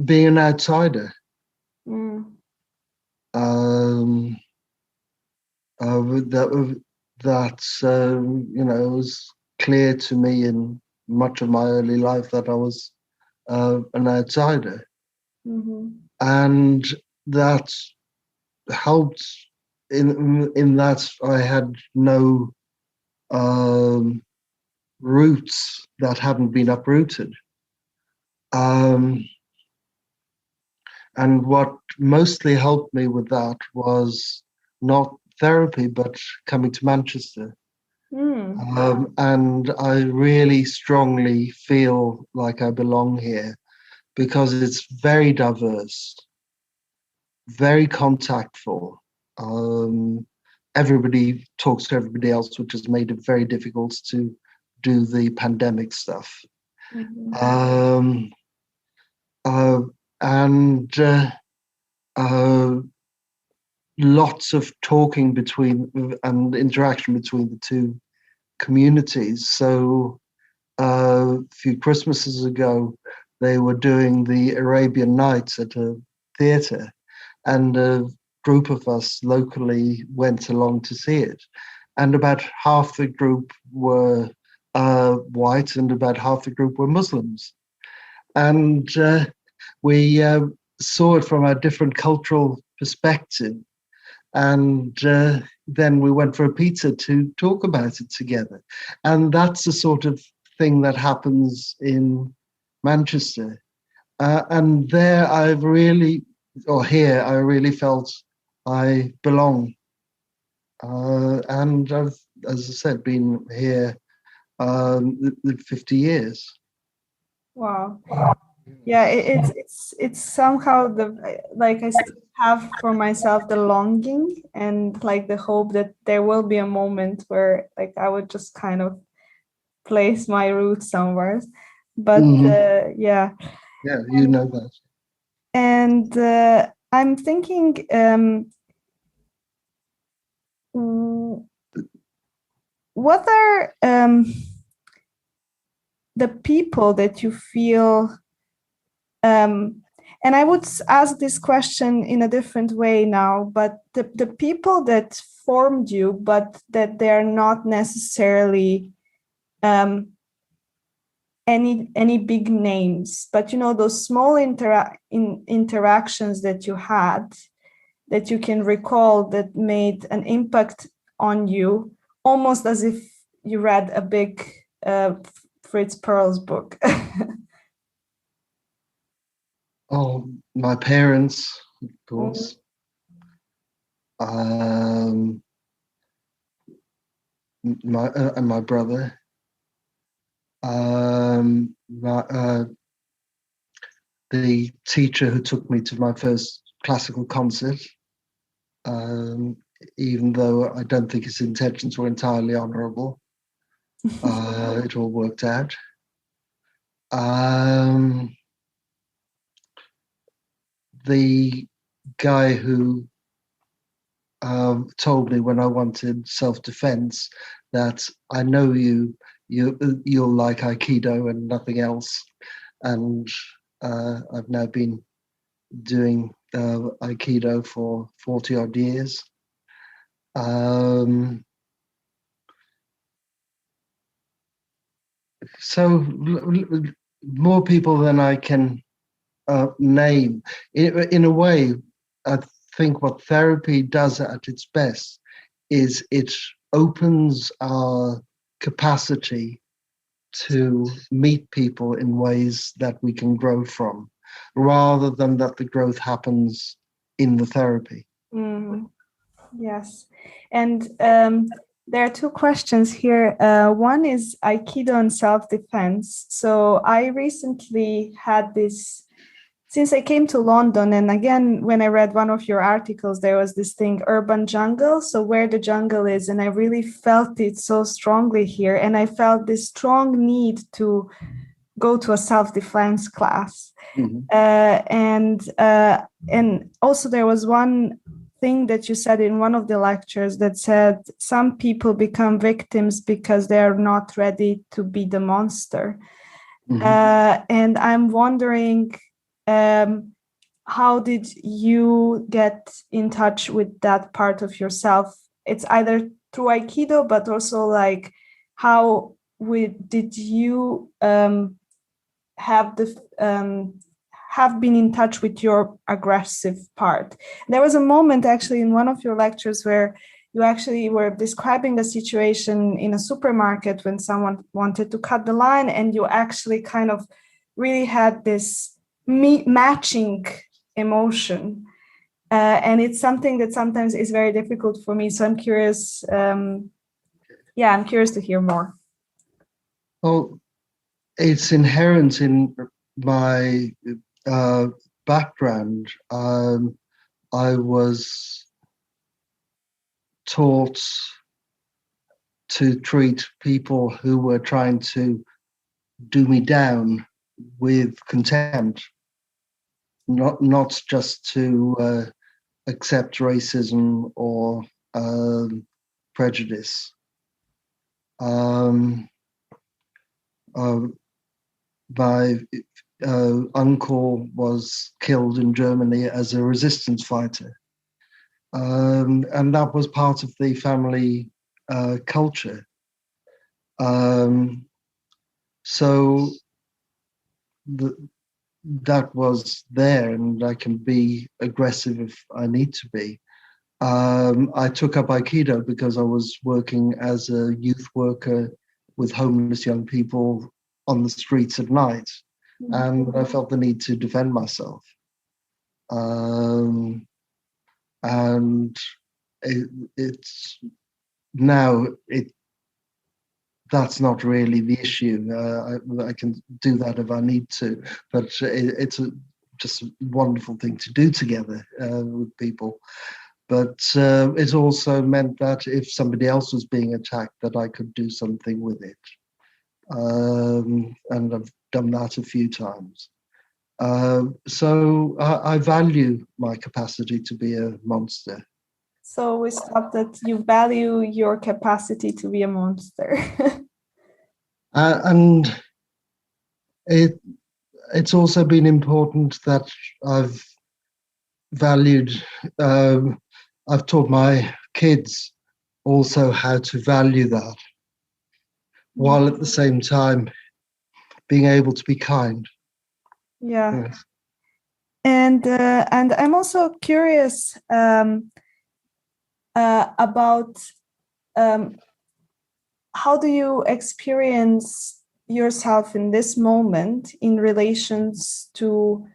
being an outsider. That was clear to me in much of my early life, that I was an outsider, and that helped in that I had no roots that hadn't been uprooted. And what mostly helped me with that was not therapy, but coming to Manchester. And I really strongly feel like I belong here, because it's very diverse, very contactful. Everybody talks to everybody else, which has made it very difficult to do the pandemic stuff. And lots of talking between and interaction between the two communities. So a few Christmases ago, they were doing the Arabian Nights at a theatre, and a group of us locally went along to see it. And about half the group were white, and about half the group were Muslims. And we saw it from a different cultural perspective. And then we went for a pizza to talk about it together. And that's the sort of thing that happens in Manchester. And there I really felt I belong. And I've, as I said, been here 50 years. Wow. Yeah, it's somehow like I still have for myself the longing and like the hope that there will be a moment where like I would just kind of place my roots somewhere. But Yeah, you know that. And I'm thinking, what are the people that you feel, and I would ask this question in a different way now, but the people that formed you, but that they're not necessarily any big names, but those small interactions that you had, that you can recall, that made an impact on you, almost as if you read a big Fritz Perls book. Oh, my parents, of course. and my brother. The teacher who took me to my first classical concert, um, even though I don't think his intentions were entirely honourable. It all worked out. The guy who told me when I wanted self-defense that I know you'll like Aikido and nothing else, and I've now been doing Aikido for 40 odd years. So more people than I can name. In a way, I think what therapy does at its best is it opens our capacity to meet people in ways that we can grow from, rather than that the growth happens in the therapy. Yes. And there are two questions here. One is Aikido and self-defense. So I recently had this, since I came to London, and again, when I read one of your articles, there was this thing, urban jungle. So where the jungle is, and I really felt it so strongly here. And I felt this strong need to go to a self-defense class. Mm-hmm. And also there was one thing that you said in one of the lectures that said some people become victims because they are not ready to be the monster. Mm-hmm. And I'm wondering, how did you get in touch with that part of yourself? It's either through Aikido, but also like how did you have been in touch with your aggressive part? There was a moment actually in one of your lectures where you actually were describing a situation in a supermarket when someone wanted to cut the line, and you actually kind of really had this matching emotion. And it's something that sometimes is very difficult for me. So I'm curious. I'm curious to hear more. Well, it's inherent in my background. I was taught to treat people who were trying to do me down with contempt, not just to accept racism or prejudice. My uncle was killed in Germany as a resistance fighter. And that was part of the family culture. So that was there, and I can be aggressive if I need to be. I took up Aikido because I was working as a youth worker with homeless young people on the streets at night, and I felt the need to defend myself. And it's now that's not really the issue. I can do that if I need to, but it's just a wonderful thing to do together with people. But it also meant that if somebody else was being attacked, that I could do something with it. And I've done that a few times. So I value my capacity to be a monster. So we stopped that you value your capacity to be a monster. And it's also been important that I've valued, I've taught my kids also how to value that, while at the same time being able to be kind. Yeah. Yes. And I'm also curious about how do you experience yourself in this moment in relations to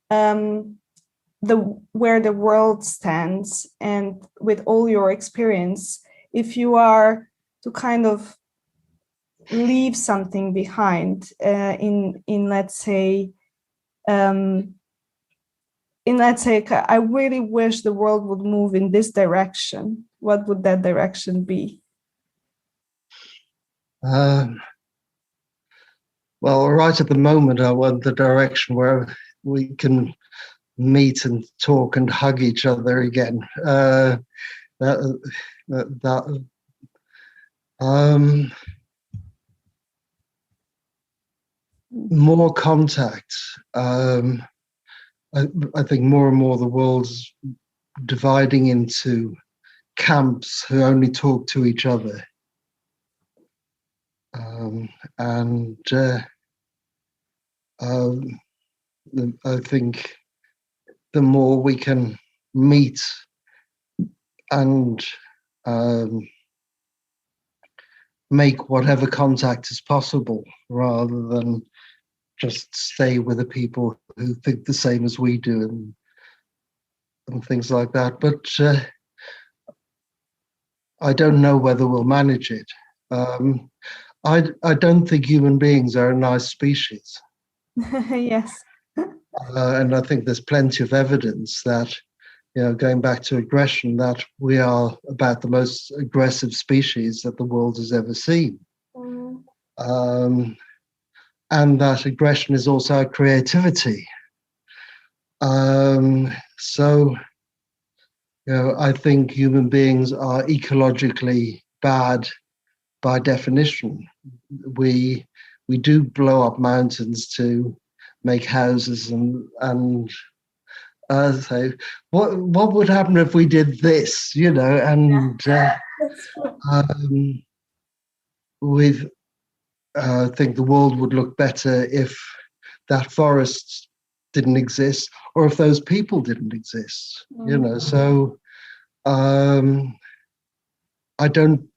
where the world stands, and with all your experience, if you are to kind of leave something behind in let's say I really wish the world would move in this direction, what would that direction be? Well, right at the moment, I want the direction where we can meet and talk and hug each other again. More contact. I think more and more the world's dividing into camps who only talk to each other. I think the more we can meet and make whatever contact is possible, rather than just stay with the people who think the same as we do and things like that. But I don't know whether we'll manage it. I don't think human beings are a nice species. Yes. And I think there's plenty of evidence that, going back to aggression, that we are about the most aggressive species that the world has ever seen. And that aggression is also our creativity. So, I think human beings are ecologically bad by definition. We do blow up mountains to make houses and say, what would happen if we did this, and we think the world would look better if that forest didn't exist or if those people didn't exist, so I don't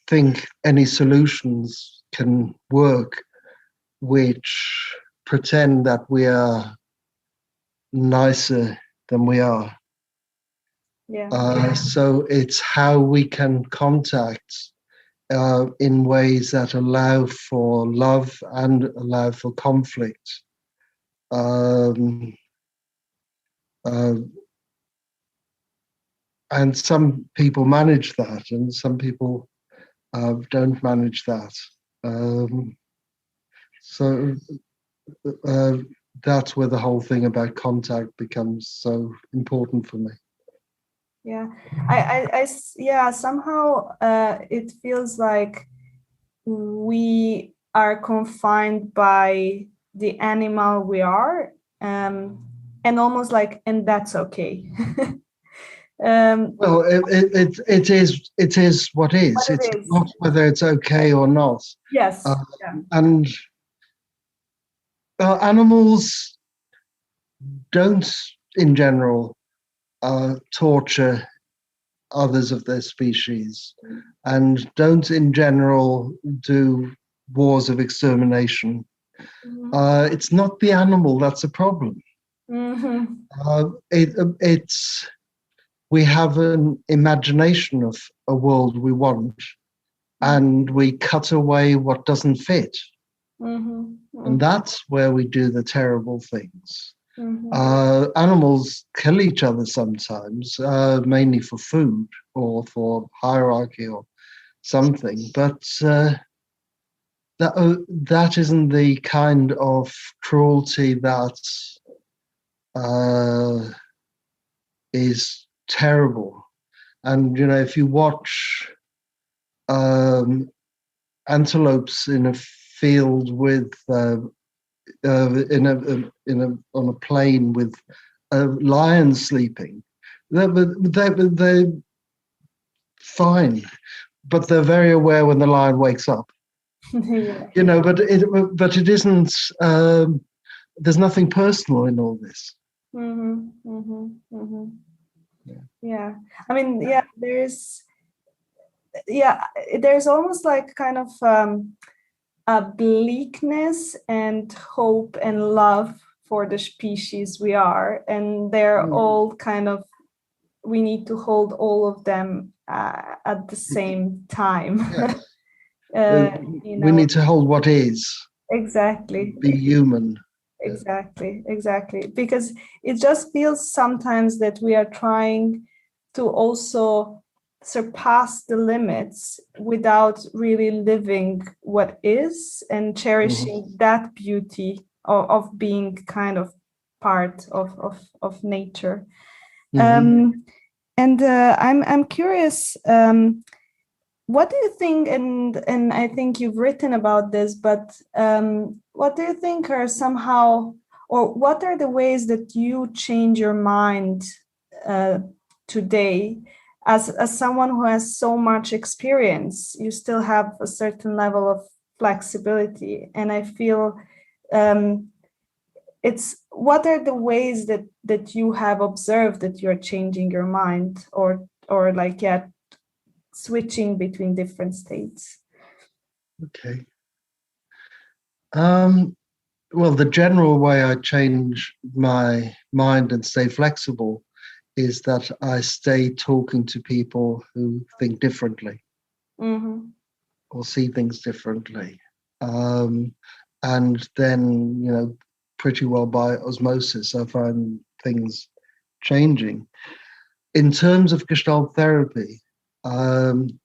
think any solutions can work which pretend that we are nicer than we are. So it's how we can contact in ways that allow for love and allow for conflict. And some people manage that, and some people don't manage that. So that's where the whole thing about contact becomes so important for me. Somehow it feels like we are confined by the animal we are, and almost like, and that's okay. Well, it is what is. It's not whether it's okay or not. Yes. And animals don't, in general, torture others of their species, and don't, in general, do wars of extermination. It's not the animal that's a problem. It's we have an imagination of a world we want, and we cut away what doesn't fit. And that's where we do the terrible things. Animals kill each other sometimes, mainly for food or for hierarchy or something, but that isn't the kind of cruelty that is terrible. And if you watch antelopes in a field with on a plain with a lion sleeping, they're fine, but they're very aware when the lion wakes up. But it isn't. There's nothing personal in all this. Yeah. I mean, there's almost like kind of a bleakness and hope and love for the species we are, and they're all kind of we need to hold all of them at the same time. Yeah. We need to hold what is. Exactly. Be human. Exactly. Because it just feels sometimes that we are trying to also surpass the limits without really living what is and cherishing that beauty of being kind of part of nature. And I'm curious, what do you think, and I think you've written about this, but what do you think are somehow, or what are the ways that you change your mind today as someone who has so much experience? You still have a certain level of flexibility, and I feel it's what are the ways that you have observed that you're changing your mind, or like, yeah, switching between different states? Okay. Well, the general way I change my mind and stay flexible is that I stay talking to people who think differently or see things differently. And then, pretty well by osmosis, I find things changing. In terms of Gestalt therapy, I'm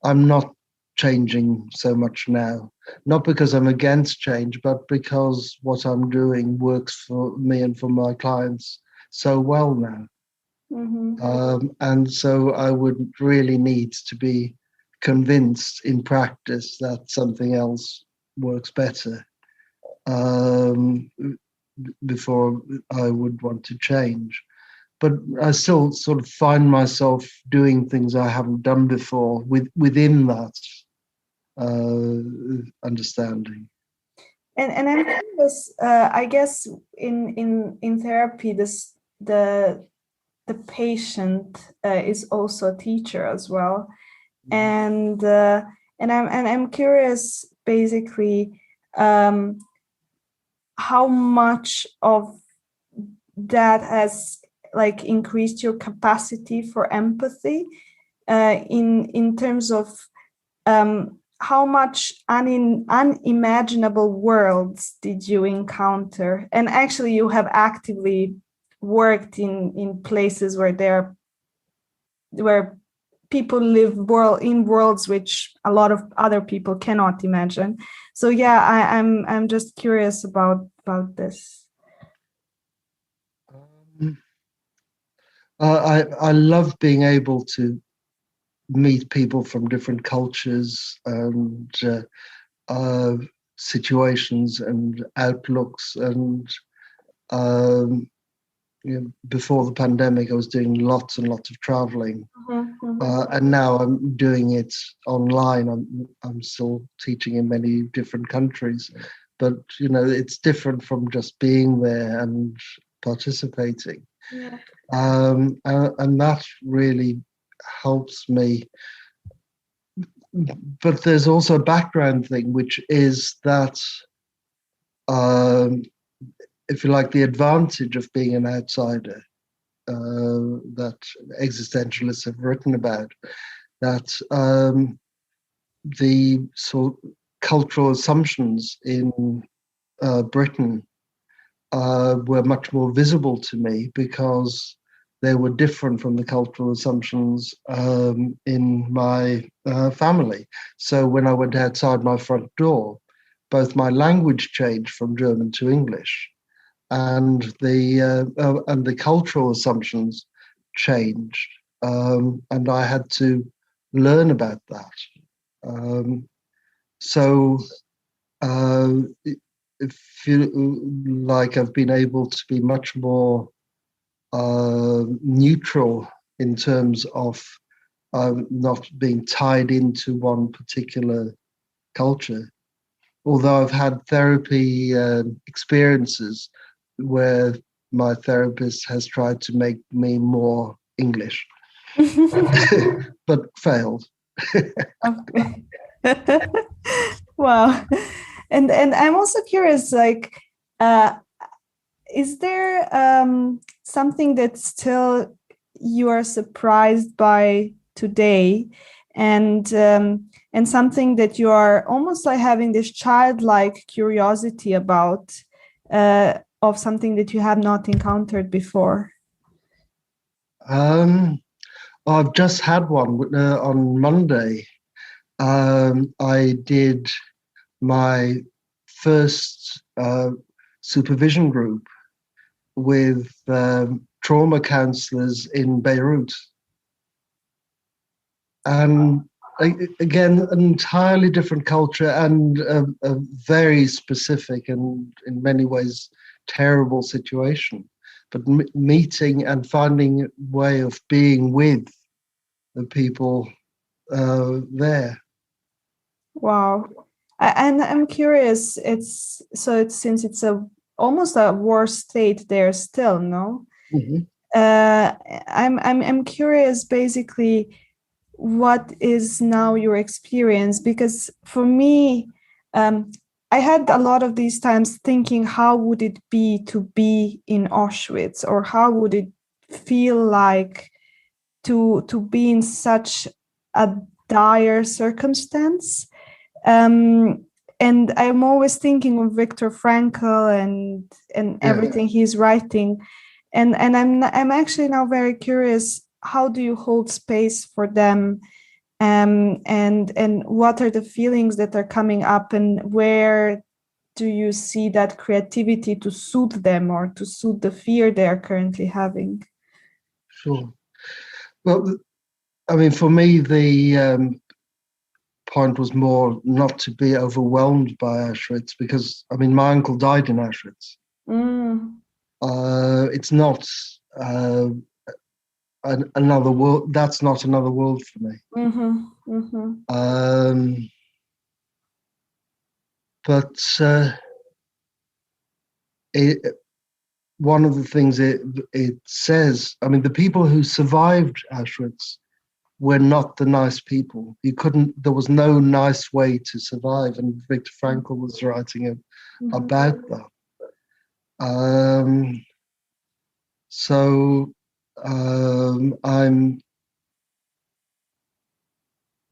not changing so much now, not because I'm against change, but because what I'm doing works for me and for my clients so well now. And so I would really need to be convinced in practice that something else works better before I would want to change. But I still sort of find myself doing things I haven't done before within that understanding. And I'm curious, I guess in therapy, the patient is also a teacher as well. And I'm curious, basically, how much of that has like increased your capacity for empathy, in terms of how much unimaginable worlds did you encounter? And actually, you have actively worked in places where people live in worlds which a lot of other people cannot imagine. So yeah, I'm just curious about this. I love being able to meet people from different cultures and situations and outlooks. And before the pandemic, I was doing lots and lots of traveling. And now I'm doing it online. I'm still teaching in many different countries, but it's different from just being there and participating. Yeah. And that really helps me. But there's also a background thing, which is that, if you like, the advantage of being an outsider, that existentialists have written about, that the sort of cultural assumptions in Britain were much more visible to me because they were different from the cultural assumptions in my family. So when I went outside my front door, both my language changed from German to English, and the cultural assumptions changed, and I had to learn about that. So I feel like I've been able to be much more neutral in terms of not being tied into one particular culture. Although I've had therapy experiences where my therapist has tried to make me more English, but failed. Okay. Wow. And I'm also curious, like, is there something that still you are surprised by today, and something that you are almost like having this childlike curiosity about, of something that you have not encountered before? I've just had one on Monday. I did my first supervision group with trauma counselors in Beirut. And again, an entirely different culture and a very specific and in many ways terrible situation. But meeting and finding a way of being with the people there. Wow. And I'm curious, it's since it's almost a war state there still, no? Mm-hmm. I'm curious basically what is now your experience, because for me, I had a lot of these times thinking, how would it be to be in Auschwitz, or how would it feel like to be in such a dire circumstance? And I'm always thinking of Viktor Frankl and everything he's writing, and I'm actually now very curious. How do you hold space for them, and what are the feelings that are coming up, and where do you see that creativity to suit them or to suit the fear they are currently having? Sure. Well, I mean, for me, the point was more not to be overwhelmed by Auschwitz, because, I mean, my uncle died in Auschwitz. It's not another world. That's not another world for me. But one of the things it says, I mean, the people who survived Auschwitz were not the nice people. There was no nice way to survive, and Viktor Frankl was writing about that. So I'm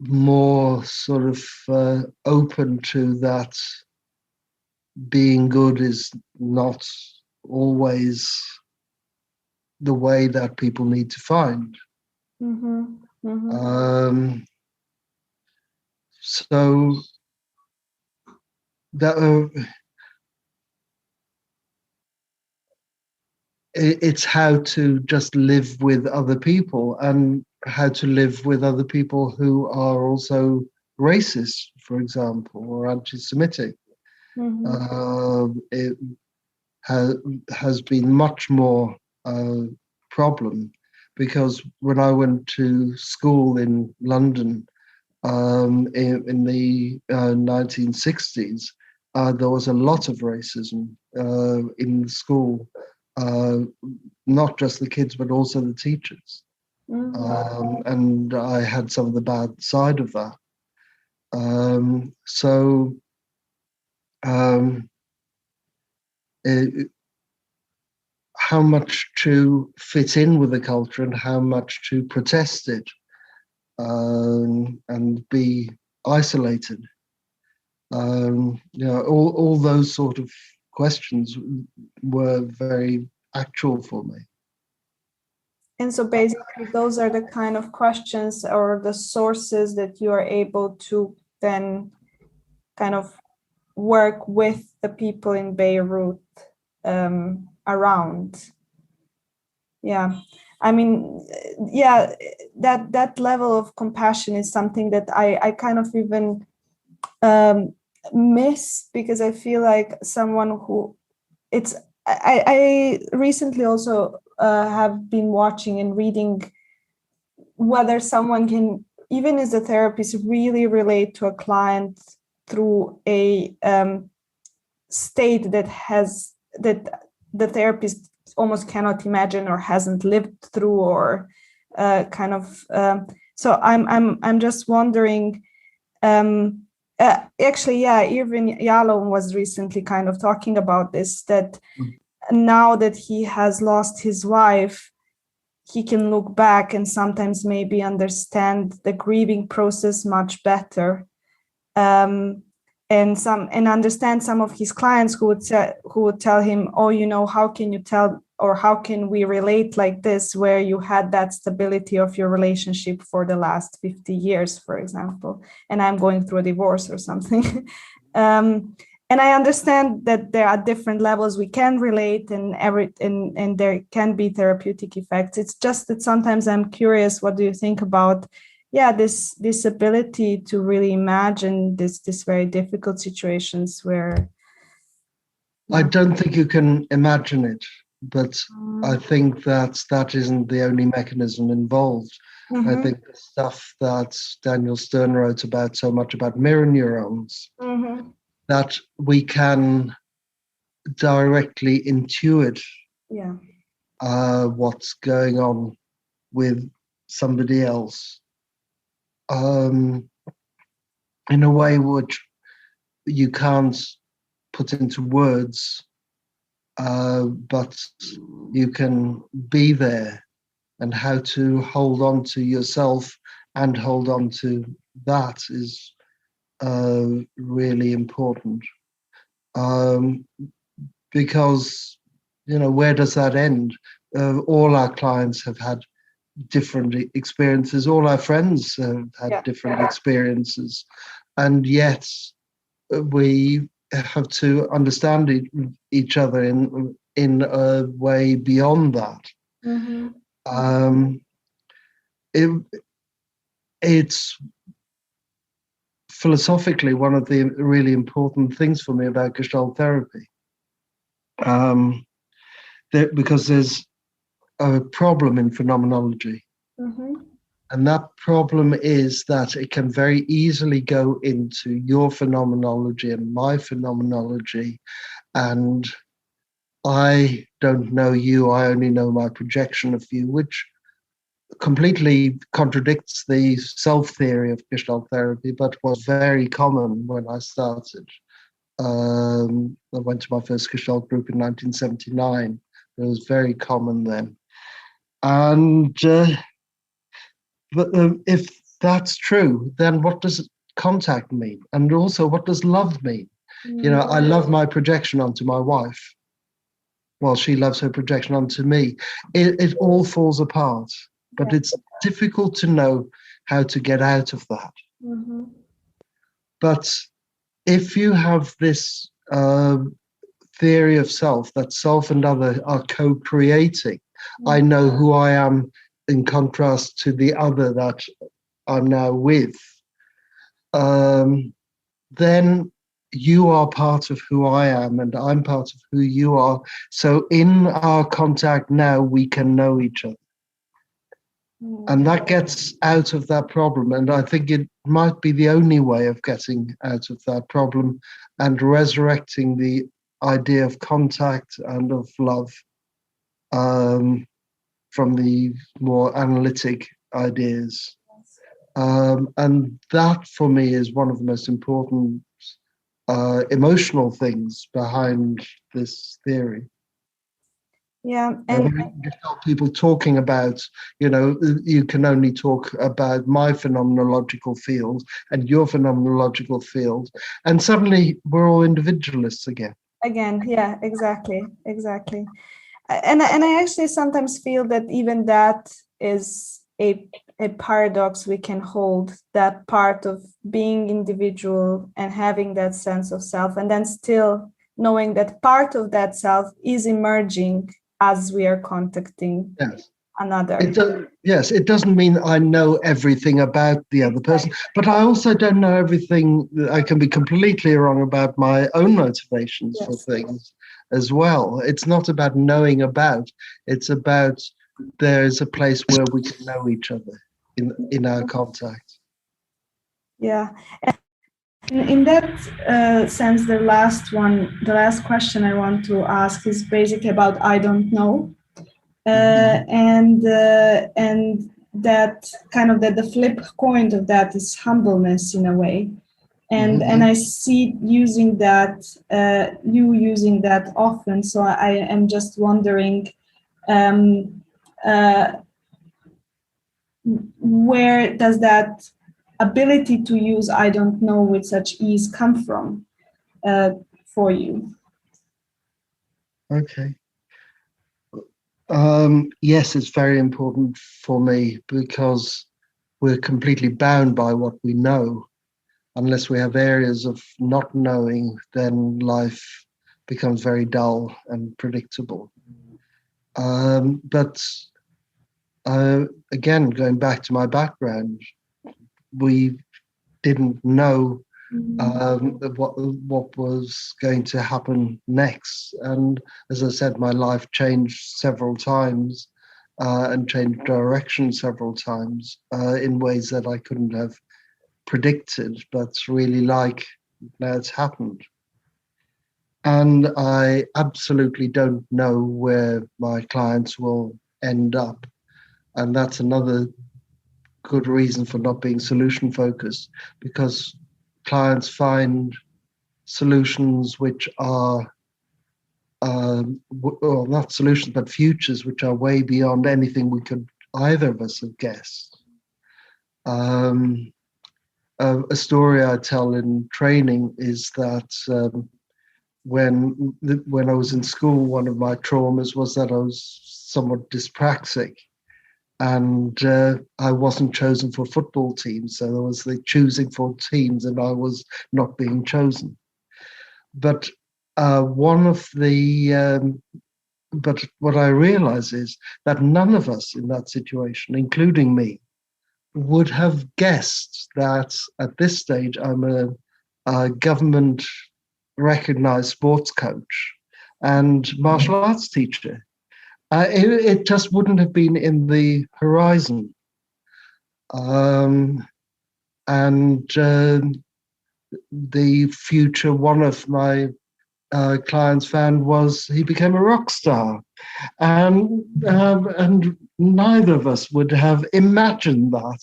more sort of open to that. Being good is not always the way that people need to find. So that it's how to just live with other people, and how to live with other people who are also racist, for example, or anti-Semitic. It has been much more problem, because when I went to school in London in the 1960s, there was a lot of racism in the school, not just the kids, but also the teachers. And I had some of the bad side of that. How much to fit in with the culture and how much to protest it, and be isolated. All those sort of questions were very actual for me. And so basically those are the kind of questions or the sources that you are able to then kind of work with the people in Beirut around. Yeah. I mean, yeah, that level of compassion is something that I kind of even miss, because I feel like someone who I recently also have been watching and reading whether someone can, even as a therapist, really relate to a client through a state that the therapist almost cannot imagine or hasn't lived through, or so I'm just wondering, actually, yeah, Irvin Yalom was recently kind of talking about this, that now that he has lost his wife, he can look back and sometimes maybe understand the grieving process much better, and understand some of his clients who would tell him, oh, you know, how can you tell, or how can we relate like this, where you had that stability of your relationship for the last 50 years, for example, and I'm going through a divorce or something. And I understand that there are different levels we can relate, and there can be therapeutic effects. It's just that sometimes I'm curious, what do you think about, this ability to really imagine this very difficult situations where... I don't think you can imagine it, but I think that isn't the only mechanism involved. I think the stuff that Daniel Stern wrote about so much about mirror neurons, that we can directly intuit what's going on with somebody else, in a way which you can't put into words, but you can be there, and how to hold on to yourself and hold on to that is really important, because, you know, where does that end? All our clients have had different experiences. All our friends have had different experiences, and yet we have to understand each other in a way beyond that. It's philosophically one of the really important things for me about Gestalt therapy, because there's a problem in phenomenology. And that problem is that it can very easily go into your phenomenology and my phenomenology, and I don't know you, I only know my projection of you, which completely contradicts the self-theory of Gestalt therapy, but was very common when I started. I went to my first Gestalt group in 1979. It was very common then. And but if that's true, then what does contact mean? And also, what does love mean? You know, I love my projection onto my wife, while she loves her projection onto me. It all falls apart, but it's difficult to know how to get out of that. But if you have this theory of self, that self and other are co-creating, I know who I am in contrast to the other that I'm now with, then you are part of who I am and I'm part of who you are. So in our contact now, we can know each other. And that gets out of that problem. And I think it might be the only way of getting out of that problem and resurrecting the idea of contact and of love, from the more analytic ideas. And that, for me, is one of the most important emotional things behind this theory. And people talking about, you know, you can only talk about my phenomenological field and your phenomenological field, and suddenly we're all individualists again. Exactly. And I actually sometimes feel that even that is a paradox we can hold, that part of being individual and having that sense of self, and then still knowing that part of that self is emerging as we are contacting another. It doesn't mean I know everything about the other person, but I also don't know everything. I can be completely wrong about my own motivations for things as well. It's not about knowing about, it's about there's a place where we can know each other in our contact. In that sense, the last question I want to ask is basically about I don't know, and that kind of the flip coin of that is humbleness in a way, and I see using that you using that often. So I am just wondering, where does that ability to use I don't know with such ease come from for you? Okay. Yes, it's very important for me because we're completely bound by what we know. Unless we have areas of not knowing, then life becomes very dull and predictable. But again, going back to my background, we didn't know what was going to happen next. And as I said, my life changed several times and changed direction several times in ways that I couldn't have predicted, but really like now it's happened. And I absolutely don't know where my clients will end up. And that's another good reason for not being solution focused, because clients find solutions which are well, not solutions but futures which are way beyond anything we could either of us have guessed. A story I tell in training is that when I was in school, one of my traumas was that I was somewhat dyspraxic, and I wasn't chosen for football teams. So there was the choosing for teams, and I was not being chosen. But but what I realize is that none of us in that situation, including me, would have guessed that at this stage I'm a government recognized sports coach and martial arts teacher. It just wouldn't have been in the horizon. And the future one of my clients found was he became a rock star. And neither of us would have imagined that.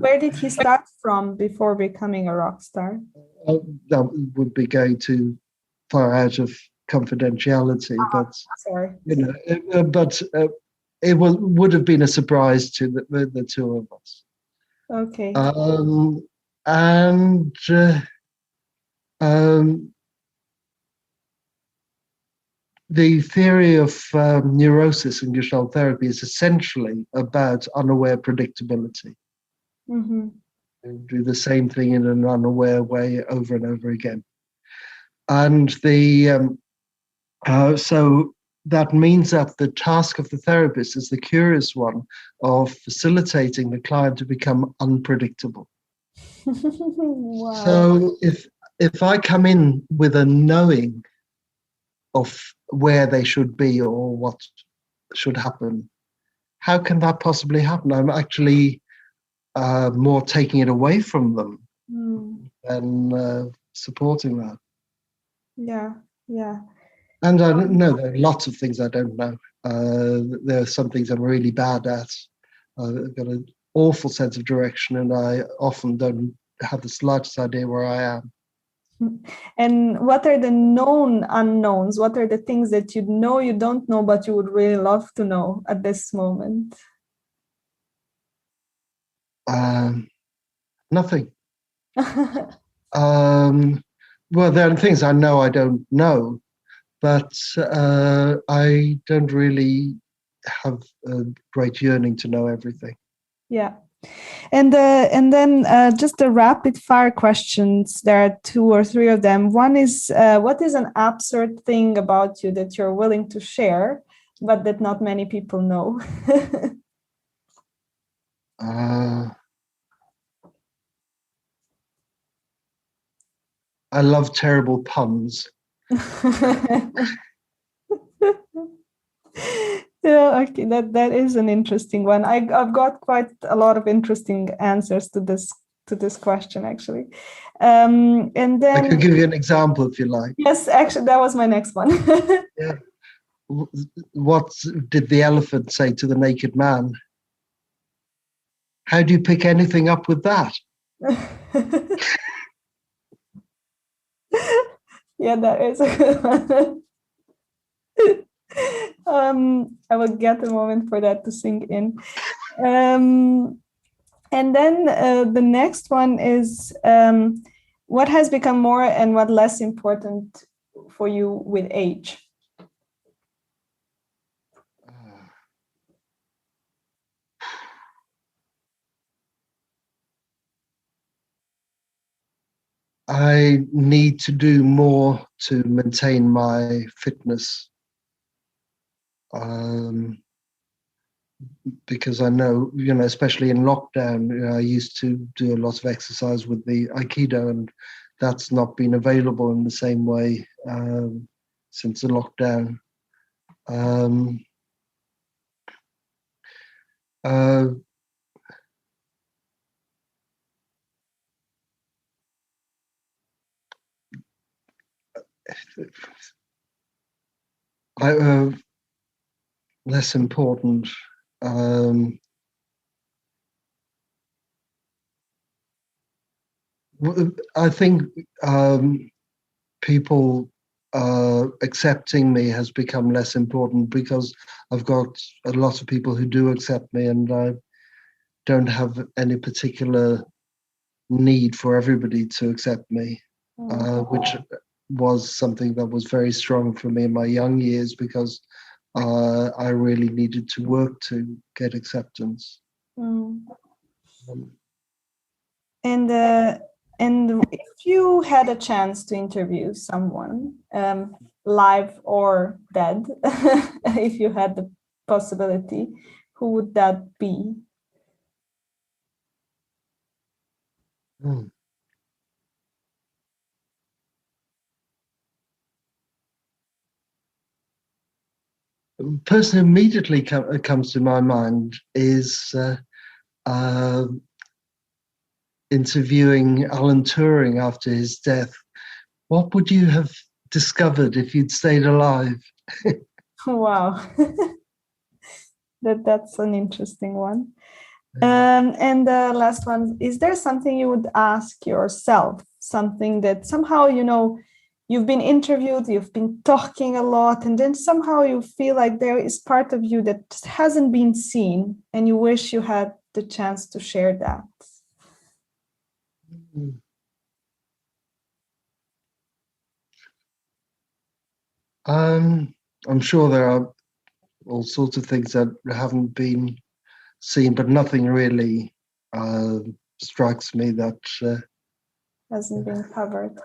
Where did he start from before becoming a rock star? That would be going too far out of confidentiality, but sorry. It would have been a surprise to the two of us. Okay. And the theory of neurosis in Gestalt therapy is essentially about unaware predictability. Mm-hmm. Do the same thing in an unaware way over and over again. And so that means that the task of the therapist is the curious one of facilitating the client to become unpredictable. Wow. So if I come in with a knowing of where they should be or what should happen, how can that possibly happen? I'm actually more taking it away from them than supporting that. Yeah. And I don't know, there are lots of things I don't know. There are some things I'm really bad at. I've got an awful sense of direction, and I often don't have the slightest idea where I am. And what are the known unknowns? What are the things that you know you don't know, but you would really love to know at this moment? Nothing. Well, there are things I know I don't know, but I don't really have a great yearning to know everything. Yeah. And then just the rapid fire questions. There are 2 or 3 of them. One is, what is an absurd thing about you that you're willing to share, but that not many people know? I love terrible puns. Yeah, okay, that is an interesting one. I've got quite a lot of interesting answers to this question, actually. And then I could give you an example if you like. Yes, actually, that was my next one. Yeah. What did the elephant say to the naked man? How do you pick anything up with that? Yeah, that is a good one. I will get a moment for that to sink in. And then the next one is what has become more and what less important for you with age? I need to do more to maintain my fitness. Because I know, especially in lockdown, I used to do a lot of exercise with the Aikido, and that's not been available in the same way since the lockdown. Less important. I think people accepting me has become less important because I've got a lot of people who do accept me, and I don't have any particular need for everybody to accept me, which was something that was very strong for me in my young years because I really needed to work to get acceptance. And if you had a chance to interview someone, live or dead, if you had the possibility, who would that be? The person who immediately comes to my mind is interviewing Alan Turing after his death. What would you have discovered if you'd stayed alive? Wow. That's an interesting one. And the last one, is there something you would ask yourself? Something that somehow, you've been interviewed, you've been talking a lot, and then somehow you feel like there is part of you that hasn't been seen, and you wish you had the chance to share that. I'm sure there are all sorts of things that haven't been seen, but nothing really strikes me that hasn't been covered.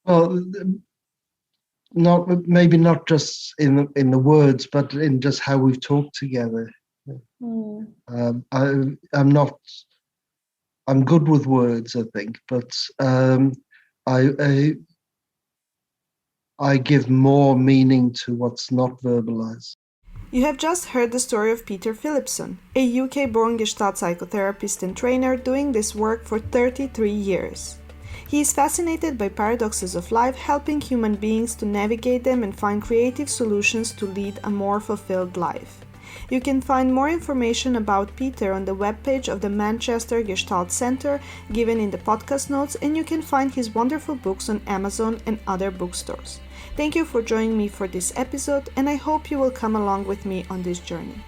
Well, maybe not just in the words, but in just how we've talked together. I'm good with words, I think, but I give more meaning to what's not verbalized. You have just heard the story of Peter Philippson, a UK-born Gestalt psychotherapist and trainer doing this work for 33 years. He is fascinated by paradoxes of life, helping human beings to navigate them and find creative solutions to lead a more fulfilled life. You can find more information about Peter on the webpage of the Manchester Gestalt Centre given in the podcast notes, and you can find his wonderful books on Amazon and other bookstores. Thank you for joining me for this episode, and I hope you will come along with me on this journey.